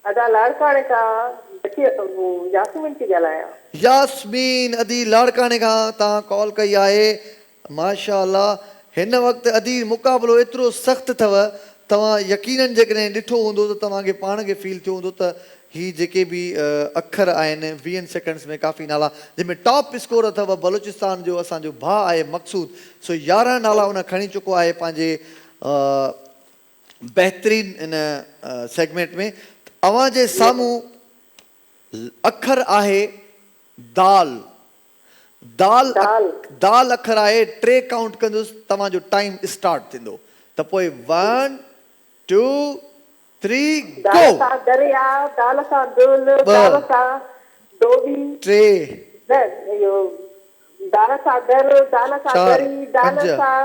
अदा लाड़काणे खां यास्मीन थी ॻाल्हायां। यास्मीन अदी लाड़काणे खां तव्हां कॉल कई आहे। माशाअल्लाह, हिन वक़्तु अदी मुक़ाबिलो एतिरो सख़्तु अथव, तव्हां यकीनन जेकॾहिं ॾिठो हूंदो त तव्हांखे पाण खे फील थियो हूंदो त ही जेके बि अखर आहिनि 20 सेकंड्स में काफ़ी नाला, जंहिंमें टॉप स्कोर अथव बलूचिस्तान जो असांजो भाउ आहे मक़सूद। सो 11 नाला उन खणी चुको आहे पंहिंजे बहितरीन इन सेगमेंट में। अव्हां जे साम्हूं अखर आहे दाल। दाल दाल अखर आहे। 3 काउंट कंदुसि, तव्हांजो टाइम स्टार्ट थींदो। त पोइ 1 2 3 गो। दरिया, दाल सां दुल, दाल सां डोबी, 3 दाल सां दर, दाल सां दरी, दाल सां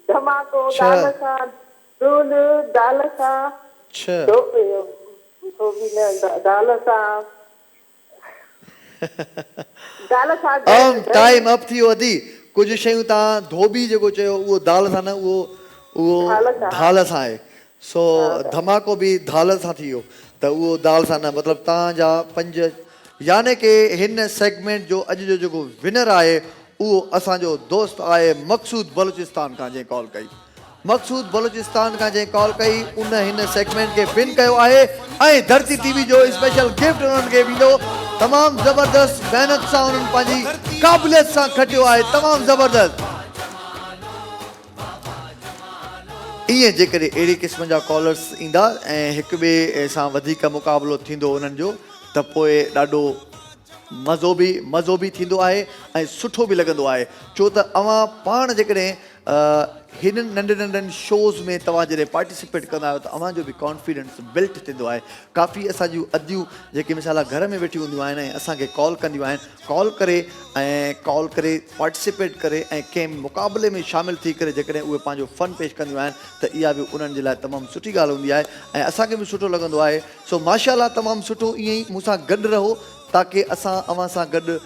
धमाको, दाल सां दुल, दाल सां 6 डोबी न दाल सां दाल सां टाइम अप थी वियो अदी कुझु शयूं तव्हां धोबी जेको चयो उहो दाल सां न उहो दाल सां आहे सो धमाको बि दाल सां थी वियो त उहो दाल सां न मतिलबु तव्हांजा 5 याने कि हिन सेगमेंट जो अॼु जो जेको विनर आहे उहो असांजो दोस्त आहे मक़सूद बलूचिस्तान खां जंहिं कॉल कई मक़सूद बलूचिस्तान खां जंहिं कॉल कई उन हिन सेगमेंट खे विन कयो आहे ऐं धरती टीवी जो स्पेशल गिफ्ट उन्हनि खे ॾींदो तमामु ज़बरदस्त महिनत सां उन्हनि पंहिंजी क़ाबिलियत सां खटियो आहे तमामु ज़बरदस्त ईअं जेकॾहिं अहिड़े क़िस्म जा कॉलर्स ईंदा ऐं हिक ॿिए सां वधीक मुक़ाबिलो थींदो उन्हनि जो त पोइ ॾाढो मज़ो बि थींदो आहे ऐं सुठो बि लॻंदो आहे छो त अवां पाण जेकॾहिं हिननि नंढनि शोज़ में तव्हां जॾहिं पार्टिसिपेट कंदा आहियो त अव्हांजो बि कॉन्फिडेंस बिल्ट थींदो आहे काफ़ी असांजूं अदियूं जेके मिसाल घर में वेठी हूंदियूं आहिनि ऐं असांखे कॉल कंदियूं आहिनि कॉल करे पार्टिसिपेट करे ऐं कंहिं मुक़ाबले में शामिलु थी करे जेकॾहिं उहे पंहिंजो फ़न पेश कंदियूं आहिनि त इहा बि उन्हनि जे लाइ तमामु सुठी ॻाल्हि हूंदी आहे ऐं असांखे बि सुठो लॻंदो आहे सो माशाअल्लाह तमामु सुठो ईअं ई मूंसां गॾु रहो ताकी असां अव्हां सां गॾु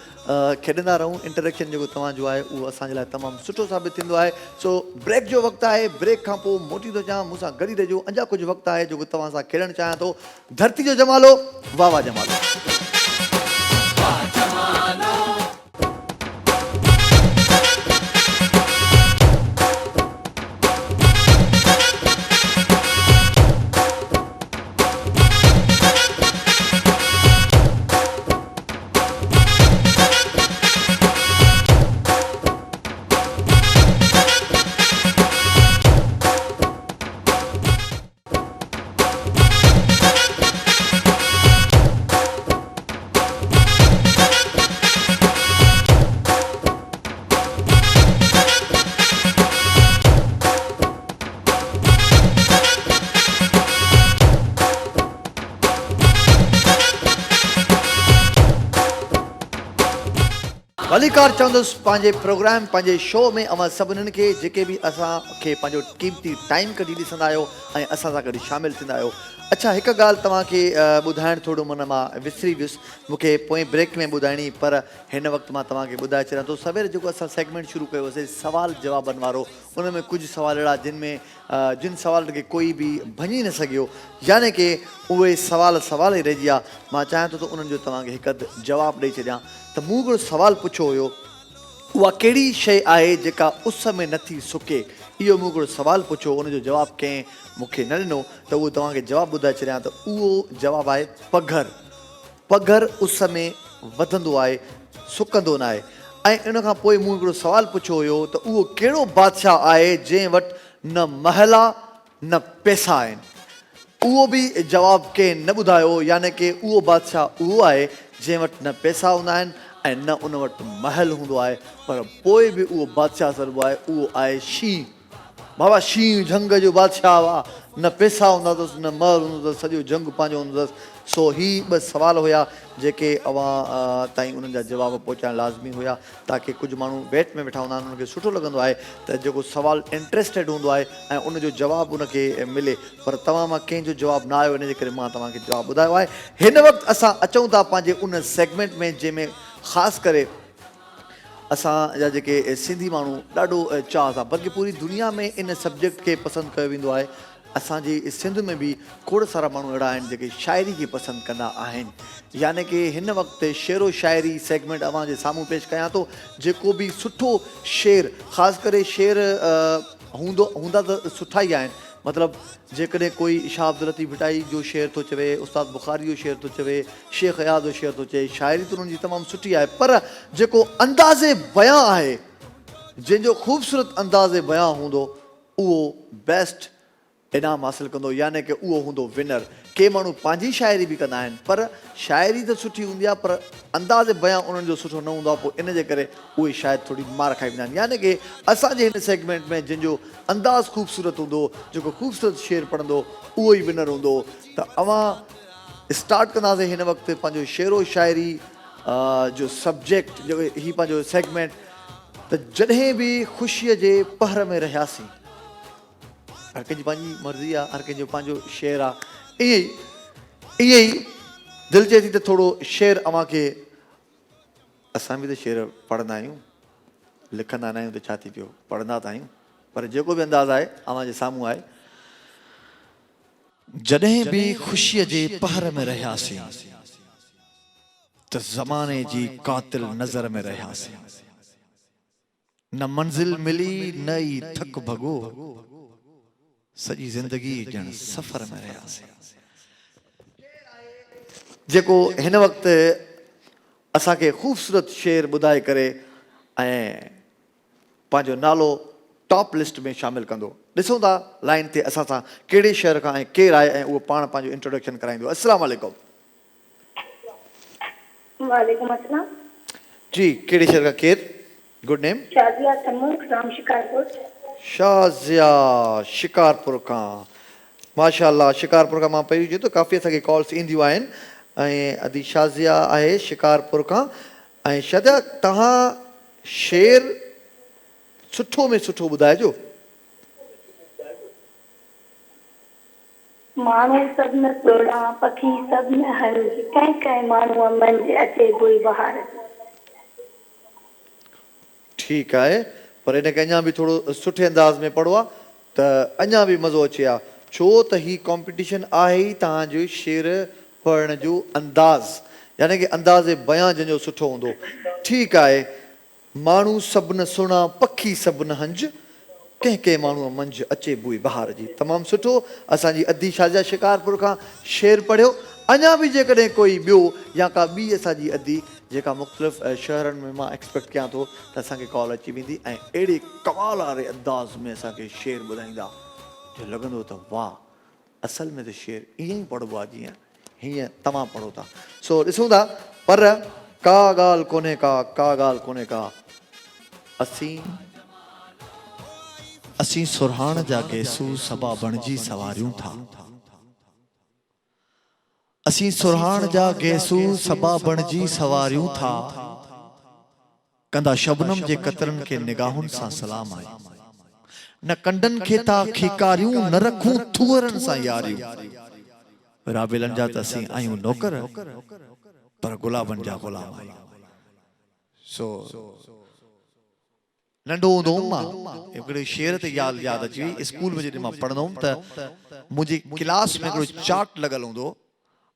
खेॾंदा रहूं इंटरेक्शन जेको तव्हांजो आहे उहो असांजे लाइ तमामु सुठो साबित थींदो आहे सो ब्रेक जो वक़्तु आहे ब्रेक खां पोइ मोटी थो चाहियां मूंसां गॾु ई रहिजो अञा कुझु वक़्तु आहे जेको तव्हां सां खेॾणु चाहियां थो धरती जो जमालो वाह वाह जमालो भलीकार चवंदुसि पंहिंजे प्रोग्राम पंहिंजे शो में अवां सभिनीनि खे जेके बि असांखे पंहिंजो क़ीमती टाइम कढी ॾिसंदा आहियो ऐं असां सां गॾु शामिलु थींदा आहियो अच्छा हिकु ॻाल्हि तव्हांखे ॿुधाइणु थोरो माना मां विसरी वियुसि मूंखे पोइ ब्रेक में ॿुधाइणी पर हिन वक़्तु मां तव्हांखे ॿुधाए छॾियां थो सवेर जेको असां सेगमेंट शुरू कयोसीं सवाल जवाबनि वारो उन में कुझु सवाल अहिड़ा जिन सवालनि खे कोई बि भञी न सघियो यानी कि उहे सवाल ई रहिजी विया मां चाहियां थो त उन्हनि जो तव्हांखे हिकु अधु जवाबु ॾेई छॾियां त मूं हिकिड़ो सवालु पुछियो हुयो उहा कहिड़ी शइ आहे जेका उस में नथी सुके इहो मूं हिकिड़ो सुवालु पुछियो उनजो जवाबु कंहिं मूंखे न ॾिनो त उहो तव्हांखे जवाबु ॿुधाए छॾियां त उहो जवाबु आहे पघर उस में वधंदो आहे सुकंदो न आहे ऐं इन खां पोइ मूं हिकिड़ो सुवालु पुछियो हुयो त उहो कहिड़ो बादशाह आहे जंहिं वटि न महल आहे न पैसा आहिनि उहो बि जवाबु कंहिं न ॿुधायो यानी कि उहो बादशाह उहो आहे जंहिं वटि न पैसा हूंदा आहिनि ऐं न उन वटि महल हूंदो आहे पर पोइ बि उहो बादशाह सॾिबो आहे उहो आहे शींहुं बाबा शींहुं झंग जो बादशाह हुआ न पैसा हूंदा अथसि न महल हूंदो अथसि सॼो झंग पंहिंजो हूंदो अथसि सो ही 2 सुवाल हुया जेके अवां ताईं उन्हनि जा जवाब पहुचाइण लाज़मी हुया ताकी कुझु माण्हू वेट में वेठा हूंदा आहिनि उन्हनि खे सुठो लॻंदो आहे त जेको सुवालु इंट्रस्टेड हूंदो आहे ऐं उनजो जवाबु उनखे मिले पर तव्हां मां कंहिंजो जवाबु न आयो इन जे करे मां तव्हांखे जवाबु ॿुधायो आहे हिन वक़्तु असां अचूं था पंहिंजे उन सेगमेंट में जंहिंमें ख़ासि करे असांजा जेके सिंधी माण्हू ॾाढो चाह सां बल्कि पूरी दुनिया में इन सब्जेक्ट खे पसंदि कयो वेंदो आहे असांजी सिंध में बि खोड़ सारा माण्हू अहिड़ा आहिनि जेके शाइरी खे पसंदि कंदा आहिनि यानी कि हिन वक़्तु शेरो शाइरी सेगमेंट अव्हां जे साम्हूं पेश कयां थो जेको बि सुठो शेर ख़ासि करे शेर हूंदा त सुठा ई आहिनि मतिलबु जेकॾहिं कोई शाह अब्दुल लतीफ़ भिटाई जो शेर थो चवे उस्ताद बुखारी जो शेर थो चवे शेख हयात जो शेर थो चवे शाइरी त उन्हनि जी तमामु सुठी आहे पर जेको अंदाज़े बयां आहे जंहिंजो ख़ूबसूरत अंदाज़े बयां हूंदो उहो बेस्ट इनाम हासिलु कंदो यानी कि उहो हूंदो विनर के माण्हू पंहिंजी शाइरी बि कंदा आहिनि पर शाइरी त सुठी हूंदी आहे पर अंदाज़े बयां उन्हनि जो सुठो न हूंदो आहे पोइ इन जे करे उहे शायदि थोरी मार खाई वेंदा आहिनि यानी कि असांजे हिन सेगमेंट में जंहिंजो अंदाज़ ख़ूबसूरत हूंदो जेको ख़ूबसूरत शेर पढ़ंदो उहो ई विनर हूंदो त अवां स्टार्ट कंदासीं हिन वक़्तु पंहिंजो शेरो शाइरी जो सब्जेक्ट जो ही पंहिंजो सेगमेंट त जॾहिं बि ख़ुशीअ जे पहर में रहियासीं हर कंहिंजी पंहिंजी मर्ज़ी आहे हर कंहिंजो पंहिंजो शेर आहे ईअं ई दिलि चए थी त थोरो शेर अव्हांखे असां बि त शेर पढ़ंदा आहियूं, लिखंदा न आहियूं त छा थी पियो, पढ़ंदा त आहियूं। पर जेको बि अंदाज़ आहे अव्हां जे साम्हूं आहे। जॾहिं बि ख़ुशीअ जे पहर में रहियासीं त ज़माने जी कातिल नज़र में रहियासीं। न मंज़िल मिली न ई थक भॻो, सॼी ज़िंदगी ॼण सफ़र में रहियासीं। जेको हिन वक़्तु असांखे ख़ूबसूरत शेर ॿुधाए करे ऐं पंहिंजो नालो टॉप लिस्ट में शामिल कंदो। ॾिसूं था लाइन ते असां सां कहिड़े शहर खां ऐं केरु आहे ऐं उहो पाण पंहिंजो इंट्रोडक्शन कराईंदो। अस्सलाम वालेकुम। वालेकुम अस्सलाम। जी, कहिड़े शहर खां केरु? Good name. शाजिया तमुल फ्रॉम शिकारपुर। शाजिया शिकारपुर खां, माशाअल्लाह। शिकारपुर खां मां पहिरीं चयो त काफ़ी असांखे कॉल्स ईंदियूं आहिनि ऐं अदी शाजिया आहे शिकारपुर खां। ऐं शाजिया तव्हां शेर सुठो में सुठो ॿुधाइजो। माण्हू सभ न तोड़ा, पखी सभ न हर, कंहिं कंहिं माण्हूअ मंझि अचे गुल बहार। ठीकु आहे, पर हिनखे अञा बि थोरो सुठे अंदाज़ में पढ़ो आहे त अञा बि मज़ो अचे हा, छो त ही कॉम्पिटिशन आहे ई तव्हांजो शेर पढ़ण जो अंदाज़, यानी कि अंदाज़ बयां जंहिंजो सुठो हूंदो। ठीकु आहे। माण्हू सभु न सुहिणा, पखी सभु न हंज, कंहिं कंहिं माण्हूअ मंझि अचे बुई बहार जी। तमामु सुठो। असांजी अदी शाजिया शिकारपुर खां शेर पढ़ियो। अञा बि जेकॾहिं कोई ॿियो या का ॿी असांजी अदी जेका मुख़्तलिफ़ शहरनि में मां एक्सपेक्ट कयां थो त असांखे कॉल अची वेंदी ऐं अहिड़े कमाल वारे अंदाज़ में असांखे शेर ॿुधाईंदा जो लॻंदो त वाह, असल में त शेर ईअं ई पढ़िबो आहे जीअं हीअं तव्हां पढ़ो था। सो ॾिसूं था, पर का ॻाल्हि कोन्हे का ॻाल्हि कोन्हे का। असीं सुरहाण जा गेसू सबा बणजी सवारियूं था। असीं सुरहाण जा गेसू सबा बणजी सवारियूं था, कंदा शबनम जे कतरनि खे निगाहुनि सां सलाम आहे। न कंडनि खे था खीकारियूं, न रखूं थूअरनि सां यारियूं। राबेलनि जा त असीं आहियूं नौकर, पर गुलाबनि जा गुलाम आहियूं। सो नंढो हूंदो हुउमि मां, हिकिड़े शेर ते यादि अची वई। स्कूल में जॾहिं मां पढ़ंदो हुउमि त मुंहिंजी क्लास में हिकिड़ो चार्ट लॻल हूंदो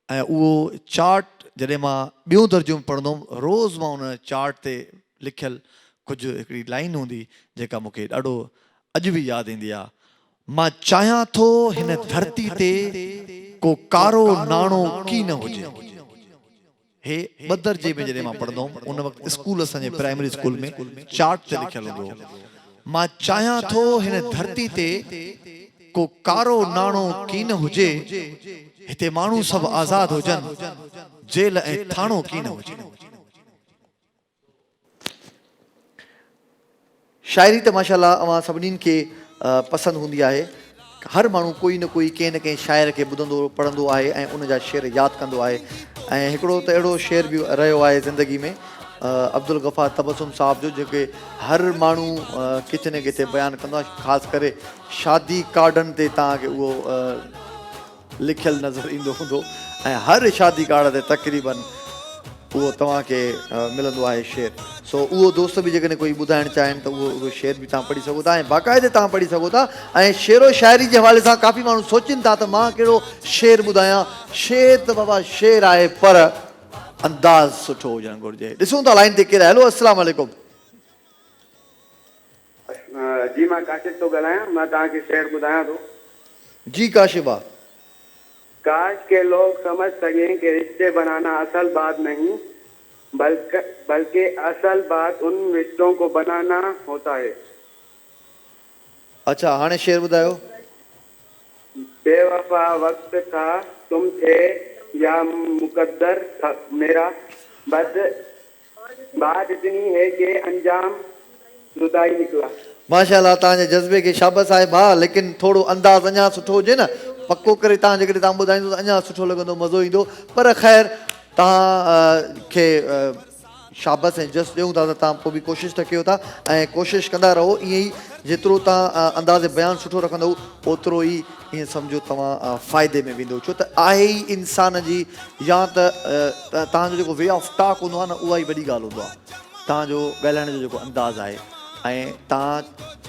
ऐं उहो चार्ट जॾहिं मां ॿियों दर्जो में पढ़ंदो हुउमि, रोज़ मां उन चार्ट ते लिखियल कुझु हिकिड़ी लाइन हूंदी जेका मूंखे ॾाढो अॼु बि यादि ईंदी आहे। मां चाहियां थो हिन धरती ते को कारो नाणो की न हुजे। हे ॿ दर्जे में जॾहिं मां पढ़ंदो हुउमि उन वक़्तु स्कूल असांजे प्राइमरी स्कूल में चार्ट ते लिखियल हूंदो हो, मां चाहियां थो हिन धरती ते को कारो नाणो की न हुजे, हिते माण्हू सभु आज़ाद हुजनि, जेल ऐं थाणो की न हुजे। शाइरी त माशाअल्लाह अवां सभिनीनि खे पसंदि हूंदी आहे। हर माण्हू कोई न कोई कंहिं न कंहिं शाइर खे ॿुधंदो पढ़ंदो आहे ऐं उन जा शेर यादि कंदो आहे। ऐं हिकिड़ो त अहिड़ो शेर बि रहियो आहे ज़िंदगी में अब्दुल गफ़ार तबसुम साहब जो, जेके हर माण्हू किथे न किथे बयानु कंदो आहे। ख़ासि करे शादी कार्डनि ते तव्हांखे उहो लिखियलु नज़र ईंदो हूंदो ऐं हर शादी कार्ड ते तक़रीबन उहो तव्हांखे मिलंदो आहे शेर। सो उहो दोस्त बि जेकॾहिं कोई ॿुधाइणु चाहिनि त उहो शेर बि तव्हां पढ़ी सघो था ऐं बाक़ाइदे तव्हां पढ़ी सघो था। ऐं शेरो शाइरी जे हवाले सां काफ़ी माण्हू सोचनि था त मां कहिड़ो शेर ॿुधायां। शेर त बाबा शेर आहे, पर अंदाज़ सुठो हुजणु घुरिजे। ॾिसूं था लाइन ते केरु आहे। हेलो, अस्सलाम वालेकुम। जी मां काशिफ थो ॻाल्हायां, मां तव्हांखे शेर ॿुधायां थो। जी काशिफ आहे। काश के लोग समझ सकें कि रिश्ते बनाना असल बात नहीं, बल्कि असल बात उन रिश्तों को बनाना होता है। अच्छा, हाणे शेर ॿुधायो। बेवफा वक्त था तुम थे या मुकद्दर था मेरा, बात इतनी है कि अंजाम जुदाई निकला। माशाअल्लाह, तव्हांजे जज़्बे खे शाबाश आहे भाउ, लेकिन थोरो अंदाज़ अञा सुठो हुजे न, पको करे तव्हां जेकॾहिं तव्हां ॿुधाईंदो त अञा सुठो लॻंदो, मज़ो ईंदो। पर ख़ैर तव्हां खे शाबाश ऐं जस ॾियूं था त तव्हां पोइ बि कोशिशि त कयो था ऐं कोशिशि कंदा रहो ईअं ई जेतिरो तव्हां अंदाज़े बयानु सुठो रखंदव ओतिरो ई ईअं सम्झो तव्हां फ़ाइदे में वेंदो छो त आहे ई इंसान जी या त तव्हांजो जेको वे ऑफ टॉक हूंदो आहे न उहा ई वॾी ॻाल्हि हूंदो आहे तव्हांजो ॻाल्हाइण जो जेको अंदाज़ु आहे ऐं तव्हां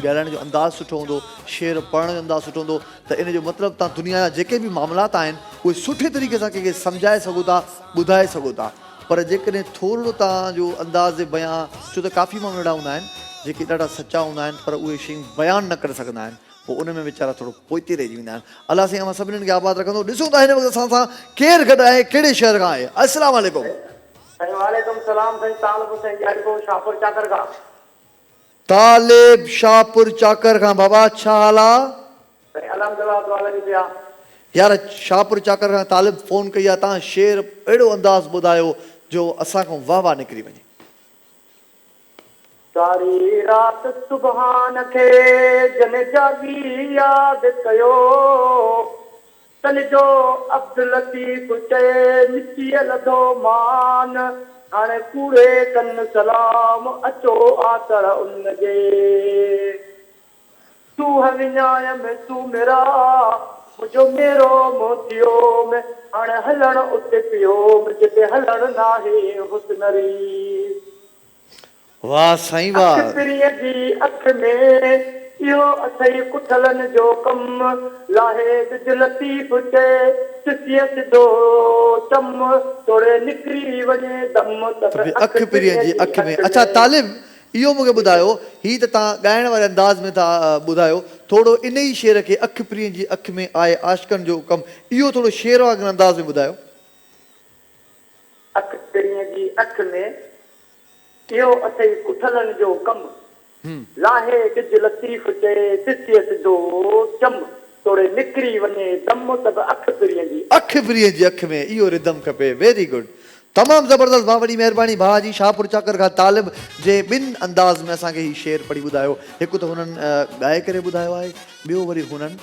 ॻाल्हाइण जो अंदाज़ु सुठो हूंदो शेर पढ़ण जो अंदाज़ु सुठो हूंदो त इन जो मतिलबु तव्हां दुनिया जा जेके बि मामलात आहिनि उहे सुठे तरीक़े सां कंहिंखे सम्झाए सघो था ॿुधाए सघो था पर जेकॾहिं थोरो तव्हांजो अंदाज़ बयां छो त काफ़ी माण्हू अहिड़ा हूंदा आहिनि जेके ॾाढा सचा हूंदा आहिनि पर उहे शयूं बयानु न करे सघंदा आहिनि पोइ उन में वीचारा थोरो पोइते रहिजी वेंदा आहिनि अलाह साईं मां सभिनीनि खे आबाद रखंदो ॾिसूं था हिन वक़्तु असां सां केरु गॾु आहे कहिड़े शहर खां आहे अस्सलाम वालेकुम वालेकुम सलाम साईं तालिब हुसैन जारिको शाहपुर चाकर खां तालिब शाहपुर चाकर खां बाबा छा हाल आहे साईं अल्हम्दुलिल्लाह दुआ लॻी पिया यार शाहपुर चाकर खां तालिब फ़ोन कई आहे तव्हां शेर अहिड़ो अंदाज़ ॿुधायो जो असां खां वाह वाह निकिरी वञे सारी रात सुबहान खे जन जागी यादि कयो तन जो अब्दुल लतीफ़ चए मिटीअ लधो मान हाणे कूड़े कन सलाम अचो आतड़ उनजे तू विञाय में तू मेरा मुंहिंजो मेरो मोतियो में हाणे हलण उते पियो जिते हलण नाहे हुस्नरी वाह साईं वाह पिरीअ जी अख में इहो अथई कुठलनि जो कमु लाहे दिज लतीफ़ चए सिसीअ सिधो चम तोड़े निकिरी वञे दम अख पिरीअ जी अख में अच्छा तालिब इहो मूंखे ॿुधायो हीअ त तव्हां ॻाइण वारे अंदाज़ में था ॿुधायो थोरो इन ई शेर खे अख पिरीअ जी अख में आहे आशिकनि जो कमु इहो थोरो शेर वांगुरु अंदाज़ में ॿुधायो अख पिरीअ जी अख में इहो अथई कुठलनि जो कमु लाहे ॾिज लतीफ़ चए सिसीअ सिधो चम तोड़े निकिरी वञे दम त अख पिरीअ जी अख में इहो रिदम खपे वेरी गुड तमामु ज़बरदस्त भाउ वॾी महिरबानी भाउ जी शाहपुर चाकर खां तालिब जे ॿिनि अंदाज़ में असांखे हीउ शेर पढ़ी ॿुधायो हिकु त हुननि ॻाए करे ॿुधायो आहे ॿियो वरी हुननि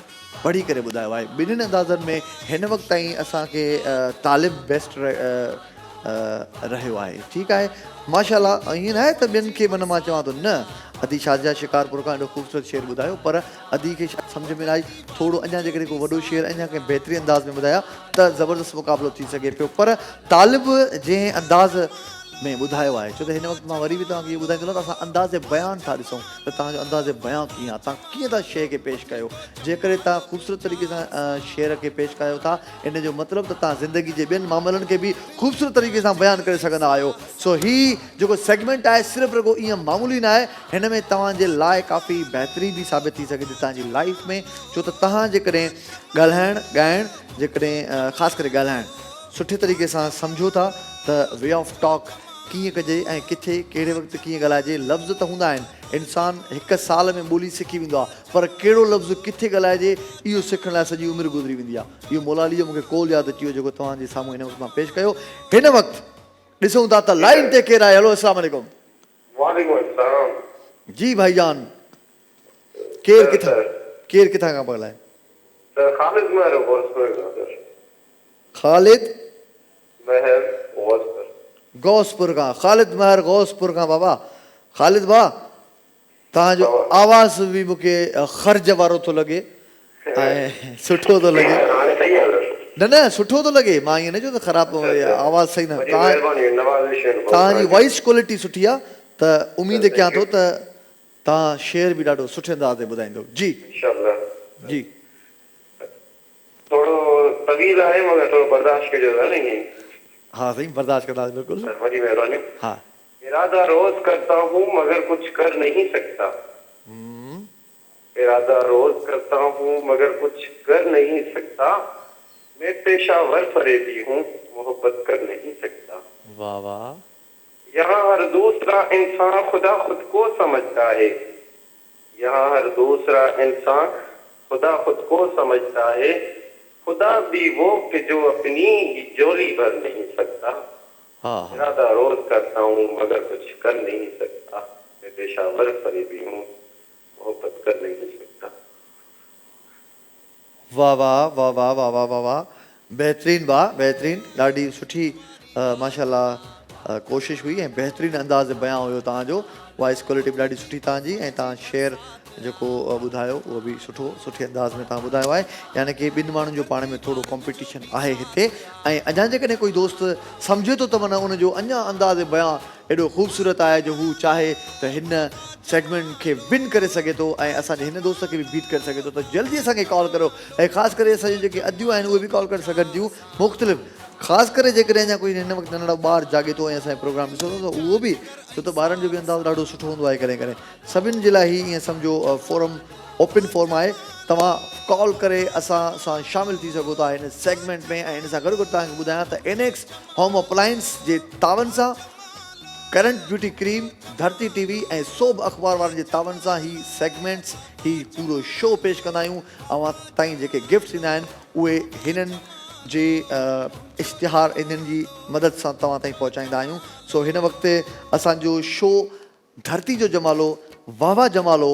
पढ़ी करे ॿुधायो आहे ॿिन्हिनि अंदाज़नि में हिन वक़्तु ताईं असांखे तालिब बेस्ट रहियो आहे ठीकु आहे माशाल्लाह ईअं न आहे त ॿियनि खे माना मां चवां थो न अदी शाहजा शिकारपुर खां एॾो ख़ूबसूरत शेर ॿुधायो पर अदी खे सम्झ में न आई थोरो अञा जेकॾहिं को वॾो शेर अञा कंहिं बहितरीन अंदाज़ में ॿुधाया त ज़बरदस्त मुक़ाबिलो थी सघे पियो पर तालिब जंहिं अंदाज़ में ॿुधायो आहे छो त हिन वक़्तु मां वरी बि तव्हांखे इहो ॿुधाईंदो त असां अंदाज़े बयानु था ॾिसूं त तव्हांजो अंदाज़े बयानु कीअं आहे तव्हां कीअं था शइ खे पेश कयो जेकॾहिं तव्हां ख़ूबसूरत तरीक़े सां शेर खे पेश कयो था इन जो मतिलबु त तव्हां ज़िंदगी जे ॿियनि मामलनि खे बि ख़ूबसूरत तरीक़े सां बयानु करे सघंदा आहियो सो हीउ जेको सेगमेंट आहे सिर्फ़ु रुॻो ईअं मामूली न आहे हिन में तव्हांजे लाइ काफ़ी बहितरीन बि साबित थी सघे थी तव्हांजी लाइफ में छो त तव्हां जेकॾहिं ॻाल्हाइणु ॻाइणु जेकॾहिं ख़ासि करे ॻाल्हाइणु सुठे तरीक़े सां सम्झो था त वे ऑफ टॉक कीअं कजे ऐं किथे कहिड़े वक़्तु कीअं ॻाल्हाइजे लफ़्ज़ त हूंदा आहिनि इंसानु हिकु साल में ॿोली सिखी वेंदो आहे पर कहिड़ो लफ़्ज़ किथे ॻाल्हाइजे इहो सिखण लाइ सॼी उमिरि गुज़री वेंदी आहे इहो मौलाली जो मूंखे कॉल यादि अची वियो जेको तव्हांजे साम्हूं हिन वक़्तु मां पेश कयो हिन वक़्तु ॾिसूं था त लाइन ते केरु आहे हेलो अस्सलाम वालेकुम वालेकुम अस्सलाम जी भाईजान केरु किथां खां ॻाल्हाए सर खालिद महर गौसपुर खां सर खालिद महर गौसपुर गौसपुर खां ख़ालिद महर गौसपुर खां बाबा ख़ालिद भाउ तव्हांजो आवाज़ बि मूंखे ख़र्ज वारो थो लॻे ऐं सुठो थो लॻे न सुठो थो लॻे मां ईअं न चयो त ख़राबु आवाज़ सही न तव्हांजी वॉइस क्वालिटी सुठी आहे त उमेद कयां थो त तव्हां शेर बि ॾाढो सुठे अंदाज़ में ॿुधाईंदो जी जी थोरो तवील आहे मगर थोरो बर्दाश्त कजो हाँ सही बर्दाश्त करता है बिल्कुल बड़ी मेहरबानी हाँ इरादा रोज करता हूँ मगर कुछ कर नहीं सकता इरादा रोज करता हूँ मगर कुछ कर नहीं सकता मैं पेशावर फरेबी हूँ मोहब्बत कर नहीं सकता वाह वाह यहाँ हर दूसरा इंसान खुदा खुद को समझता है यहाँ हर दूसरा इंसान खुदा खुद को समझता है खुदा भी वो कि जो अपनी जोली भर नहीं सकता इरादा रोज करता हूँ मगर कुछ कर नहीं सकता मैं पेशावर फरेबी हूँ मोहब्बत कर नहीं सकता वाह वाह वाह वाह वाह वाह वाह वाह बेहतरीन वाह बेहतरीन ॾाढी सुठी माशाल्लाह कोशिशि हुई ऐं बहितरीनु अंदाज़ बयां हुयो तव्हांजो, वॉइस क्वालिटी बि ॾाढी सुठी तव्हांजी, ऐं तव्हां शेयर जेको ॿुधायो उहो बि सुठे अंदाज़ में तव्हां ॿुधायो आहे। यानी की ॿिनि माण्हुनि जो पाण में थोरो कॉम्पिटिशन आहे हिते। ऐं अञा जेकॾहिं कोई दोस्त सम्झे थो त माना उनजो अञा अंदाज़ बयां एॾो ख़ूबसूरत आहे जो हू चाहे त हिन सेगमेंट खे विन करे सघे थो ऐं असांजे हिन दोस्त खे बि बीट करे सघे थो, त जल्दी असांखे कॉल करो। ऐं ख़ासि करे असांजी जेके अदियूं आहिनि उहे बि कॉल करे सघनि थियूं मुख़्तलिफ़, ख़ासि करे जेकॾहिं अञा कोई हिन वक़्तु नंढड़ा ॿार जागे थो ऐं असांजो प्रोग्राम ॾिसो थो त उहो बि, छो त ॿारनि जो बि अंदाज़ ॾाढो सुठो हूंदो आहे कॾहिं कॾहिं। सभिनि जे लाइ ही ईअं सम्झो फोरम ओपन फोरम आहे, तव्हां कॉल करे असां सां शामिलु थी सघो था हिन सेगमेंट में। ऐं हिन सां गॾु गॾु तव्हांखे ॿुधायां त इनेक्स होम अप्लायंस जे तावन सां, करंट ब्यूटी क्रीम, धरती टीवी ऐं सोब अख़बार वारनि जे तावन सां ही सेगमेंट्स, ही पूरो शो पेश कंदा आहियूं। अवां ताईं जेके गिफ्ट्स ईंदा आहिनि उहे हिननि जे इश्तिहार, इन्हनि जी मदद सां तव्हां ताईं पहुचाईंदा आहियूं। सो हिन वक़्तु असांजो शो धरती जो जमालो, वाह वाह जमालो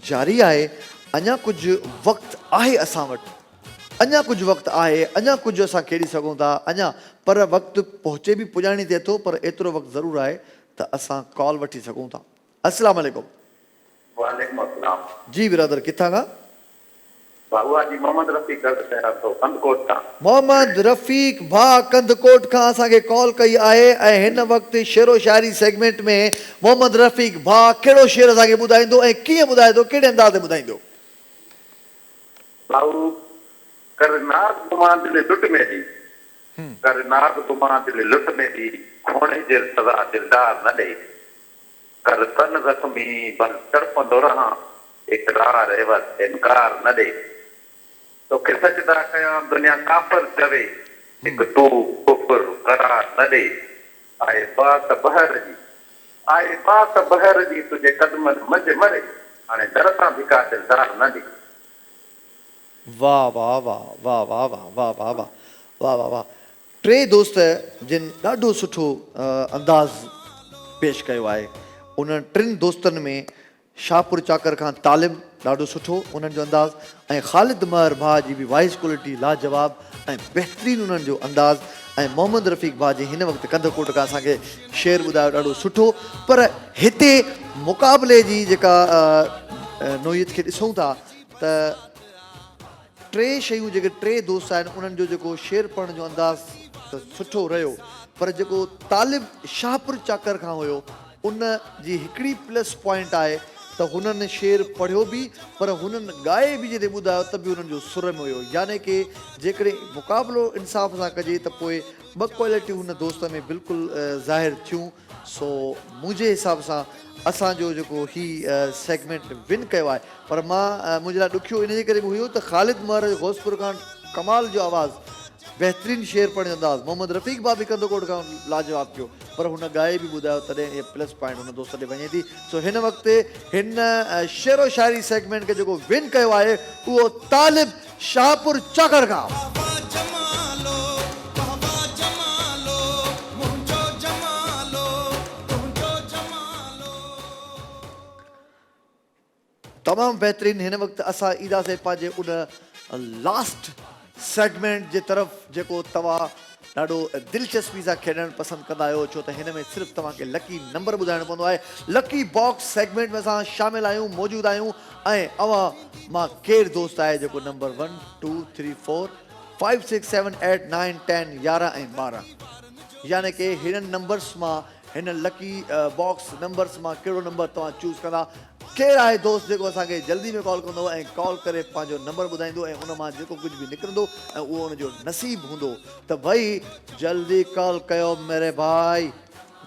जारी आहे। अञा कुझु वक़्तु आहे असां वटि, अञा कुझु वक़्तु आहे, अञा कुझु असां खेॾी सघूं था अञा, पर वक़्तु पहुचे बि पुॼाइणी थिए थो, पर एतिरो वक़्तु ज़रूरु आहे त असां कॉल वठी सघूं था। अस्सलाम वालेकुम। वालेकुम अस्सलाम। जी बिरादर, किथां खां? बाबूआ जी मोहम्मद रफ़ीक कंदकोट खां। मोहम्मद रफ़ीक भाउ कंदकोट खां असांखे कॉल कई आहे ऐं हिन वक़्तु शेरो शाइरी सेगमेंट में मोहम्मद रफ़ीक भाउ कहिड़ो शेर असांखे ॿुधाईंदो ऐं कीअं ॿुधाए थो, कहिड़े अंदाज़ में ॿुधाईंदो? बाबू करनाक गुमा दिल लुट में दी, करनाक गुमा दिल लुट में दी, खोणे जे सदा दिलदार न दे, कर तन जख्मी बन तड़पंदो रहां, इकरार एवज इनकार न दे, तो के सजदा कया दुनिया काफर चवे, एक तू कुफर करार न दे, आए बात बहर जी तुझे कदमन मंझ मरे, हाणे दरता भिका दिलदार न दे। वाह वाह वाह वाह वाह वाह वाह वाह वाह वाह वाह वाह। टे दोस्त जिन ॾाढो सुठो अंदाज़ पेश कयो आहे। उन्हनि टिनि दोस्तनि में शाहपुर चाकर खां तालिब ॾाढो सुठो उन्हनि जो अंदाज़, ऐं ख़ालिद महर भाउ जी बि वॉइस क्वालिटी लाजवाब ऐं बहितरीनु उन्हनि जो अंदाज़, ऐं मोहम्मद रफ़ीक भाउ जी हिन वक़्तु कंदकोट खां असांखे शेर ॿुधायो ॾाढो सुठो। पर हिते मुक़ाबले जी जेका नोयत खे ॾिसूं था त टे शयूं जेके टे दोस्त आहिनि उन्हनि जो जेको शेर पढ़ण जो अंदाज़ त सुठो रहियो, पर जेको तालिब शाहपुर चाकर खां हुयो उन जी हिकिड़ी प्लस पॉइंट आहे त हुननि शेर पढ़ियो बि, पर हुननि ॻाए बि जॾहिं ॿुधायो त बि हुननि जो सुर में हुयो। यानी की जेकॾहिं मुक़ाबिलो इंसाफ़ सां कजे त पोइ ॿ क्वालिटियूं हुन दोस्त में बिल्कुलु ज़ाहिर थियूं। सो मुंहिंजे हिसाब सां असांजो जेको ही सेगमेंट विन कयो आहे, पर मां मुंहिंजे लाइ ॾुखियो इन जे करे बि हुयो त ख़ालिद महर घोसपुर खां कमाल जो आवाज़ु, बहितरीनु शेर पढ़ण जो अंदाज़, मोहम्मद रफ़ीक भाउ बि कंदकोट खां लाजवाब कयो, पर हुन ॻाए बि ॿुधायो, तॾहिं इहे प्लस पॉइंट हुन दोस्त ॾे वञे थी। सो हिन वक़्तु हिन शेरो शाइरी सेगमेंट खे जेको विन कयो आहे उहो तालिब शाहपुर चाकर खां। तमामु बहितरीनु। हिन वक़्तु असां ईंदासीं पंहिंजे उन लास्ट सेगमेंट जे तरफ़ जेको तव्हां ॾाढो दिलचस्पी सां खेॾणु पसंदि कंदा आहियो, छो त हिन में सिर्फ़ु तव्हांखे लकी नंबर ॿुधाइणो पवंदो आहे। लकी बॉक्स सेगमेंट में असां शामिलु आहियूं, मौजूदु आहियूं, ऐं अवां मां केरु दोस्त आहे जेको नंबर 1 2 3 4 5 6 7 8 9 10 11 ऐं 12, यानी की हिननि नंबर्स मां, हिन लकी बॉक्स नंबर्स मां कहिड़ो नंबर तव्हां चूज़ कंदा। केरु आहे दोस्त जेको असांखे जल्दी में कॉल कंदो ऐं कॉल करे पंहिंजो नंबर ॿुधाईंदो ऐं उन मां जेको कुझु बि निकिरंदो ऐं उहो उनजो नसीबु हूंदो, त भई जल्दी कॉल कयो मेरे भाई,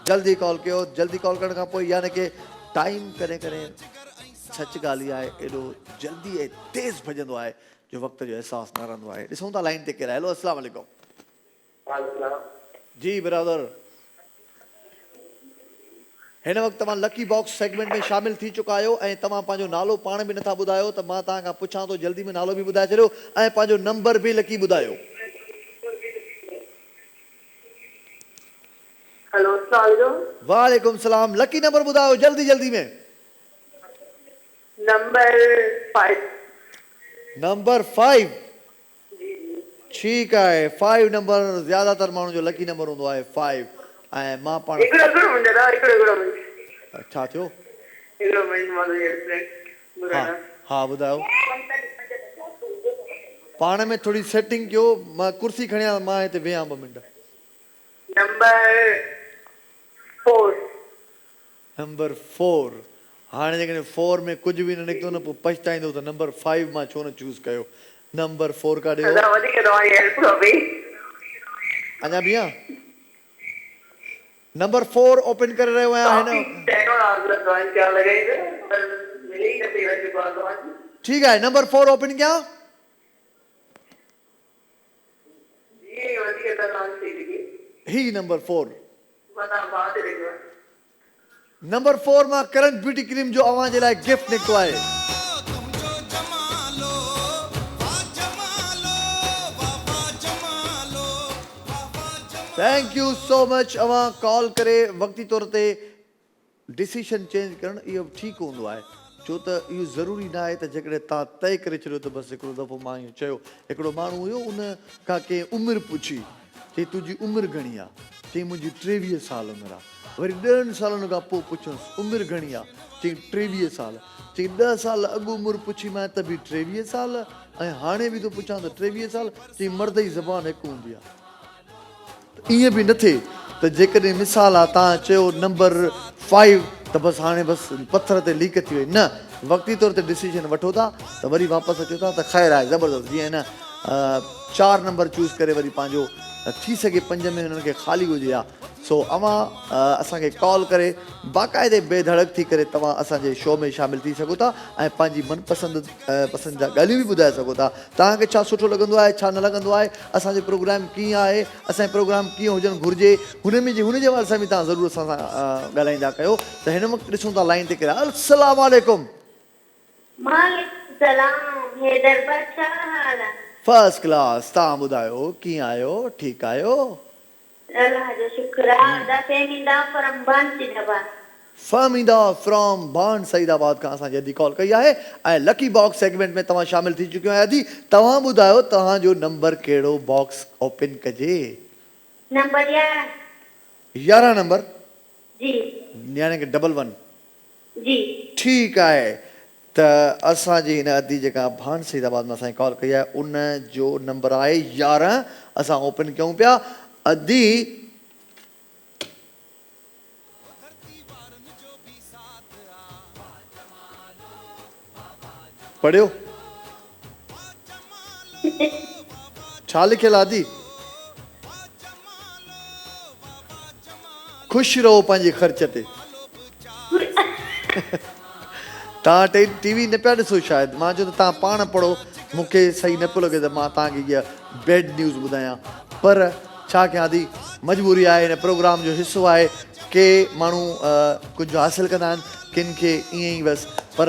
जल्दी कॉल कयो। जल्दी कॉल करण खां पोइ यानी की टाइम कॾहिं कॾहिं सच ॻाल्हि इहा आहे एॾो जल्दी ऐं तेज़ भॼंदो आहे जो वक़्त जो अहसासु न रहंदो आहे। ॾिसूं था लाइन ते केरु आहे। हेलो अस्सलाम वालेकुम। जी बिरादर, हिन वक़्तु तव्हां लकी बॉक्स सेगमेंट में शामिलु थी चुका आहियो ऐं तव्हां पंहिंजो नालो पाण बि नथा ॿुधायो, त मां तव्हां खां पुछां थो जल्दी में नालो बि ॿुधाए छॾियो ऐं पंहिंजो नंबर बि लकी ॿुधायो। हेलो अस्सलाम वालेकुम। वालेकुम सलाम। लकी नंबर ॿुधायो जल्दी जल्दी में। नंबर 5। नंबर 5। ठीकु आहे, 5 नंबर ज़्यादातर माण्हुनि जो लकी नंबर हूंदो आहे 5। ऐं मां पाण हिकिड़ो मिंट दादा, हिकिड़ो मिंट, छा थियो? हिकिड़ो मिंट मां हा हा ॿुधायो। पाण में थोरी सेटिंग कयो, मां कुर्सी खणी मां हिते वेहां 2 मिंट। नंबर 4 नंबर 4 हाणे जेकॾहिं 4 में कुझु बि न निकितो न पोइ पछताईंदो त नंबर 5 मां छो न चूज़ कयो। नंबर 4 का ॾियो। दादा वधीक तव्हांजी हेल्प खपे। अञा बीहा। नंबर 4 ओपन करे रहियो आहियां हिन। ठीकु आहे, नंबर 4 ओपन कयां। ही नंबर 4 नंबर 4 मां करंट ब्यूटी क्रीम जो अव्हां जे लाइ गिफ्ट निकितो आहे। Thank you so much. अव्हां कॉल करे वक़्ती तौर ते डिसीशन चेंज करणु इहो ठीकु हूंदो आहे, छो त इहो ज़रूरी न आहे त जेकॾहिं तव्हां तइ करे छॾियो त बसि हिकिड़ो दफ़ो मां इहो चयो। हिकिड़ो माण्हू हुयो, उन खां कंहिं उमिरि पुछी, चई तुंहिंजी उमिरि घणी आहे? चई मुंहिंजी 23 साल उमिरि आहे। वरी 10 सालनि खां पोइ पुछियोसि उमिरि घणी आहे? चई 23 साल। चई 10 साल अॻु उमिरि पुछी मां त बि 23 साल, ऐं हाणे बि थो पुछां त 23 साल। चई मर्द जी ज़बान हिकु हूंदी आहे। ईअं बि न थिए त जेकॾहिं मिसाल आहे तव्हां चयो नंबर 5 त बसि हाणे बसि पथर ते लीक थी वई। न, वक़्ती तौर ते डिसीजन वठो था त वरी वापसि अचो था त ख़ैरु आहे, ज़बरदस्त। जीअं न 4 नंबर चूज़ करे वरी पंहिंजो थी सघे 5 में हुननि खे ख़ाली हुजे हा। सो अव्हां असांखे कॉल करे बाक़ाइदे बेधड़क थी करे तव्हां असांजे शो में शामिलु थी सघो था ऐं पंहिंजी मनपसंदि पसंदि जा ॻाल्हियूं बि ॿुधाए सघो था। तव्हांखे छा सुठो लॻंदो आहे, छा न लॻंदो आहे, असांजो प्रोग्राम कीअं आहे, असांजो प्रोग्राम कीअं हुजणु घुरिजे, हुनजे बारे सां बि तव्हां ज़रूरु असां सां ॻाल्हाईंदा कयो। त हिन वक़्तु ॾिसूं था लाइन ते केरु आहे। अस्सलाम वालेकुम। वालेकुम सलाम। हैदर भाई छा हाल आहे? First class. तव्हां ॿुधायो कीअं आहियो? ठीकु आहियो? अल्लाह जो शुक्र आहे। दा फेमिंदा फ्रॉम बांसीदाबाद। फहमीदा फ्रॉम बाण सईदाबाद खां असांजी अदी कॉल कई आहे ऐं लकी बॉक्स सेगमेंट में तव्हां शामिलु थी चुकियो आहियो। अदी तव्हां ॿुधायो तव्हांजो नंबर कहिड़ो बॉक्स ओपन कजे? नंबर 11 नंबर जी, यानी कि 11 जी। ठीकु आहे। त असांजी हिन अदी जेका बाण सईदाबाद में असांजी कॉल कई आहे उन जो नंबर आहे 11। असां ओपन कयूं पिया। अदी पढ़ियो छा लिखियल आहे? आदि ख़ुशि रहो पंहिंजे ख़र्च ते। तव्हां टीवी न पिया ॾिसो शायदि, मां चयो त तव्हां पाण पढ़ो, मूंखे सही न पियो लॻे त मां तव्हांखे इहा बैड न्यूज़ ॿुधायां। पर छा कयां आदि, मजबूरी आहे, हिन प्रोग्राम जो हिसो आहे। के माण्हू कुझु हासिलु कंदा आहिनि, किन खे ईअं ई बसि। पर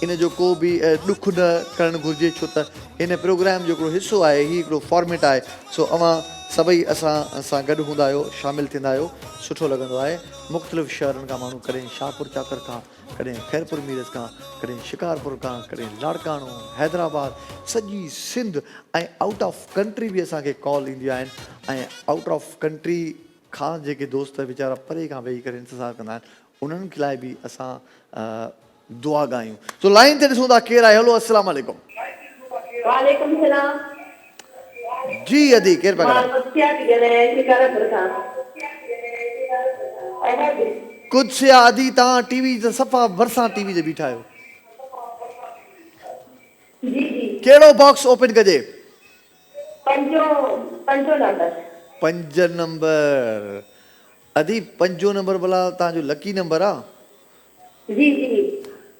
इन जो को बि ॾुख न करणु घुरिजे, छो त हिन प्रोग्राम जो हिकिड़ो हिसो आहे, हीउ हिकिड़ो फॉर्मेट आहे। सो अव्हां सभई असां सां गॾु हूंदा आहियो, शामिलु थींदा आहियो, सुठो लॻंदो आहे। मुख़्तलिफ़ शहरनि खां माण्हू, कॾहिं शाहपुर चाकर खां, कॾहिं ख़ैरपुर मीरज खां, कॾहिं शिकारपुर खां, कॾहिं लाड़काणो, हैदराबाद, सॼी सिंध ऐं आउट ऑफ कंट्री बि असांखे कॉल ईंदियूं आहिनि। ऐं आउट ऑफ कंट्री खां जेके दोस्त वीचारा परे खां वेही करे इंतज़ारु कंदा आहिनि, उन्हनि जे लाइ बि असां दुआ गायूं। सो लाइन ते ॾिसूं था केरु आहे। हलो अस्सलाम वालेकुम। वालेकुम सलाम। जी अदी केरु पिया ॻाल्हायो? कुझु आदि तव्हां टीवी जे सफ़ा भरिसां टीवी जे बीठा आहियो। कहिड़ो बॉक्स ओपन कजे? 5 नंबर। अदी 5 नंबर भला तव्हांजो लकी नंबर आहे? जी जी।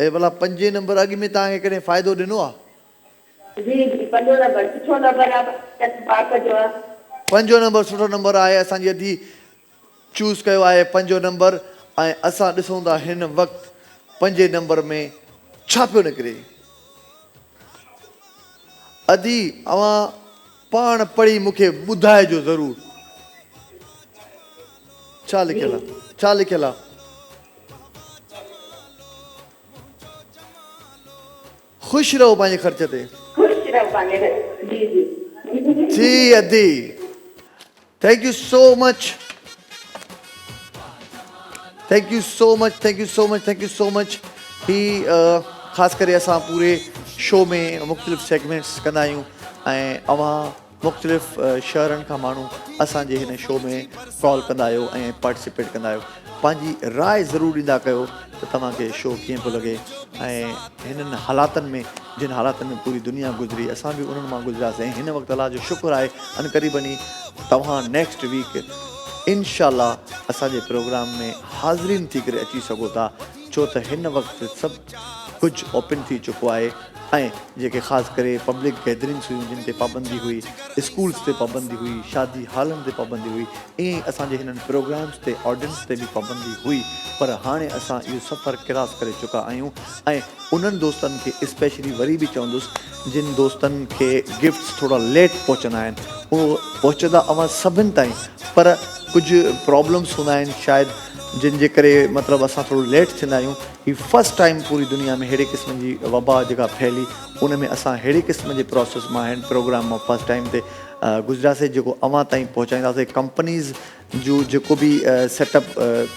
ऐं भला 5 नंबर अॻु में तव्हांखे कॾहिं फ़ाइदो ॾिनो आहे? जी जी, 5 नंबर सुठो नंबर आहे। 5 नंबर सुठो नंबर आहे। असांजी अदी चूज़ कयो आहे 5 नंबर। ऐं असां ॾिसूं था हिन वक़्तु 5 नंबर में छा पियो निकिरे। अदी अव्हां पाण पढ़ी मूंखे ॿुधाइजो ज़रूरु छा लिखियल आहे, छा लिखियल आहे। ख़ुशि रहो पंहिंजे ख़र्च ते। जी अदी, thank you so much. Thank you so much, thank you so much, thank you so much. ही ख़ासि करे असां पूरे शो में मुख़्तलिफ़ सेगमेंट्स कंदा आहियूं ऐं अवां मुख़्तलिफ़ शहरनि खां माण्हू असांजे हिन शो में कॉल कंदा आहियो ऐं पार्टिसिपेट कंदा आहियो। पंहिंजी राय ज़रूरु ॾींदा कयो त तव्हांखे शो कीअं पियो लॻे ऐं हिननि हालातनि में जिन हालातनि में पूरी दुनिया गुज़री असां बि उन्हनि मां गुज़रियासीं। हिन वक़्तु अलाह जो शुक्र आहे अनक़रीबनी तव्हां नेक्स्ट वीक इंशाल्लाह असांजे प्रोग्राम में हाज़रीन थी करे अची सघो था, छो त हिन वक़्तु सभु कुझु ओपन थी चुको आहे ऐं जेके ख़ासि करे पब्लिक गैदरिंग्स हुयूं जिन ते पाबंदी हुई, स्कूल्स ते पाबंदी हुई, शादी हालनि ते पाबंदी हुई, ईअं ई असांजे हिननि प्रोग्राम्स ते ऑडियंस ते बि पाबंदी हुई। पर हाणे असां इहो सफ़र क्रॉस करे चुका आहियूं ऐं उन्हनि दोस्तनि खे स्पेशली वरी बि चवंदुसि जिन दोस्तनि खे गिफ्ट्स थोरा लेट पहुचंदा आहिनि, उहो पहुचंदा अवां सभिनि ताईं, पर कुझु प्रॉब्लम्स हूंदा आहिनि शायदि जिन जे करे मतिलबु असां थोरो लेट थींदा आहियूं। ही फस्ट टाइम पूरी दुनिया में अहिड़े क़िस्म जी वबा जेका फैली उन में असां अहिड़े क़िस्म जे प्रोसेस मां हिन प्रोग्राम मां फस्ट टाइम ते गुज़रियासीं जेको अवां ताईं पहुचाईंदासीं। कंपनीज़ जो जेको बि सेटअप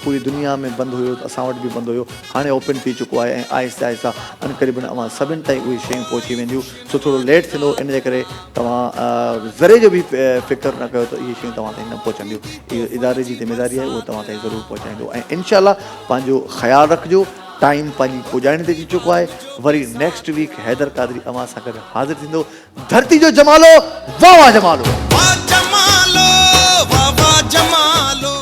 पूरी दुनिया में बंदि हुयो असां वटि बि बंदि हुयो, हाणे ओपन थी चुको आहे ऐं आहिस्ता आहिस्ता अनक़रीबन अवां सभिनि ताईं उहे शयूं पहुची वेंदियूं। सो थोरो लेट थींदो, इन जे करे तव्हां ज़रे जो बि फ़िक्रु न कयो त इहे शयूं तव्हां ताईं न पहुचंदियूं। इहो इदारे जी ज़िमेदारी आहे, उहो तव्हां ताईं ज़रूरु पहुचाईंदो ऐं इंशाल्लाह पंहिंजो ख़्यालु रखिजो। टाइम पंहिंजी पुॼाइण ते अची चुको आहे। वरी नेक्स्ट वीक हैदर क़ादरी अवां सां गॾु हाज़िर थींदो। धरती जो जमालो, वाह वाह जमालो, वाह जमालो, वाह वाह जमालो।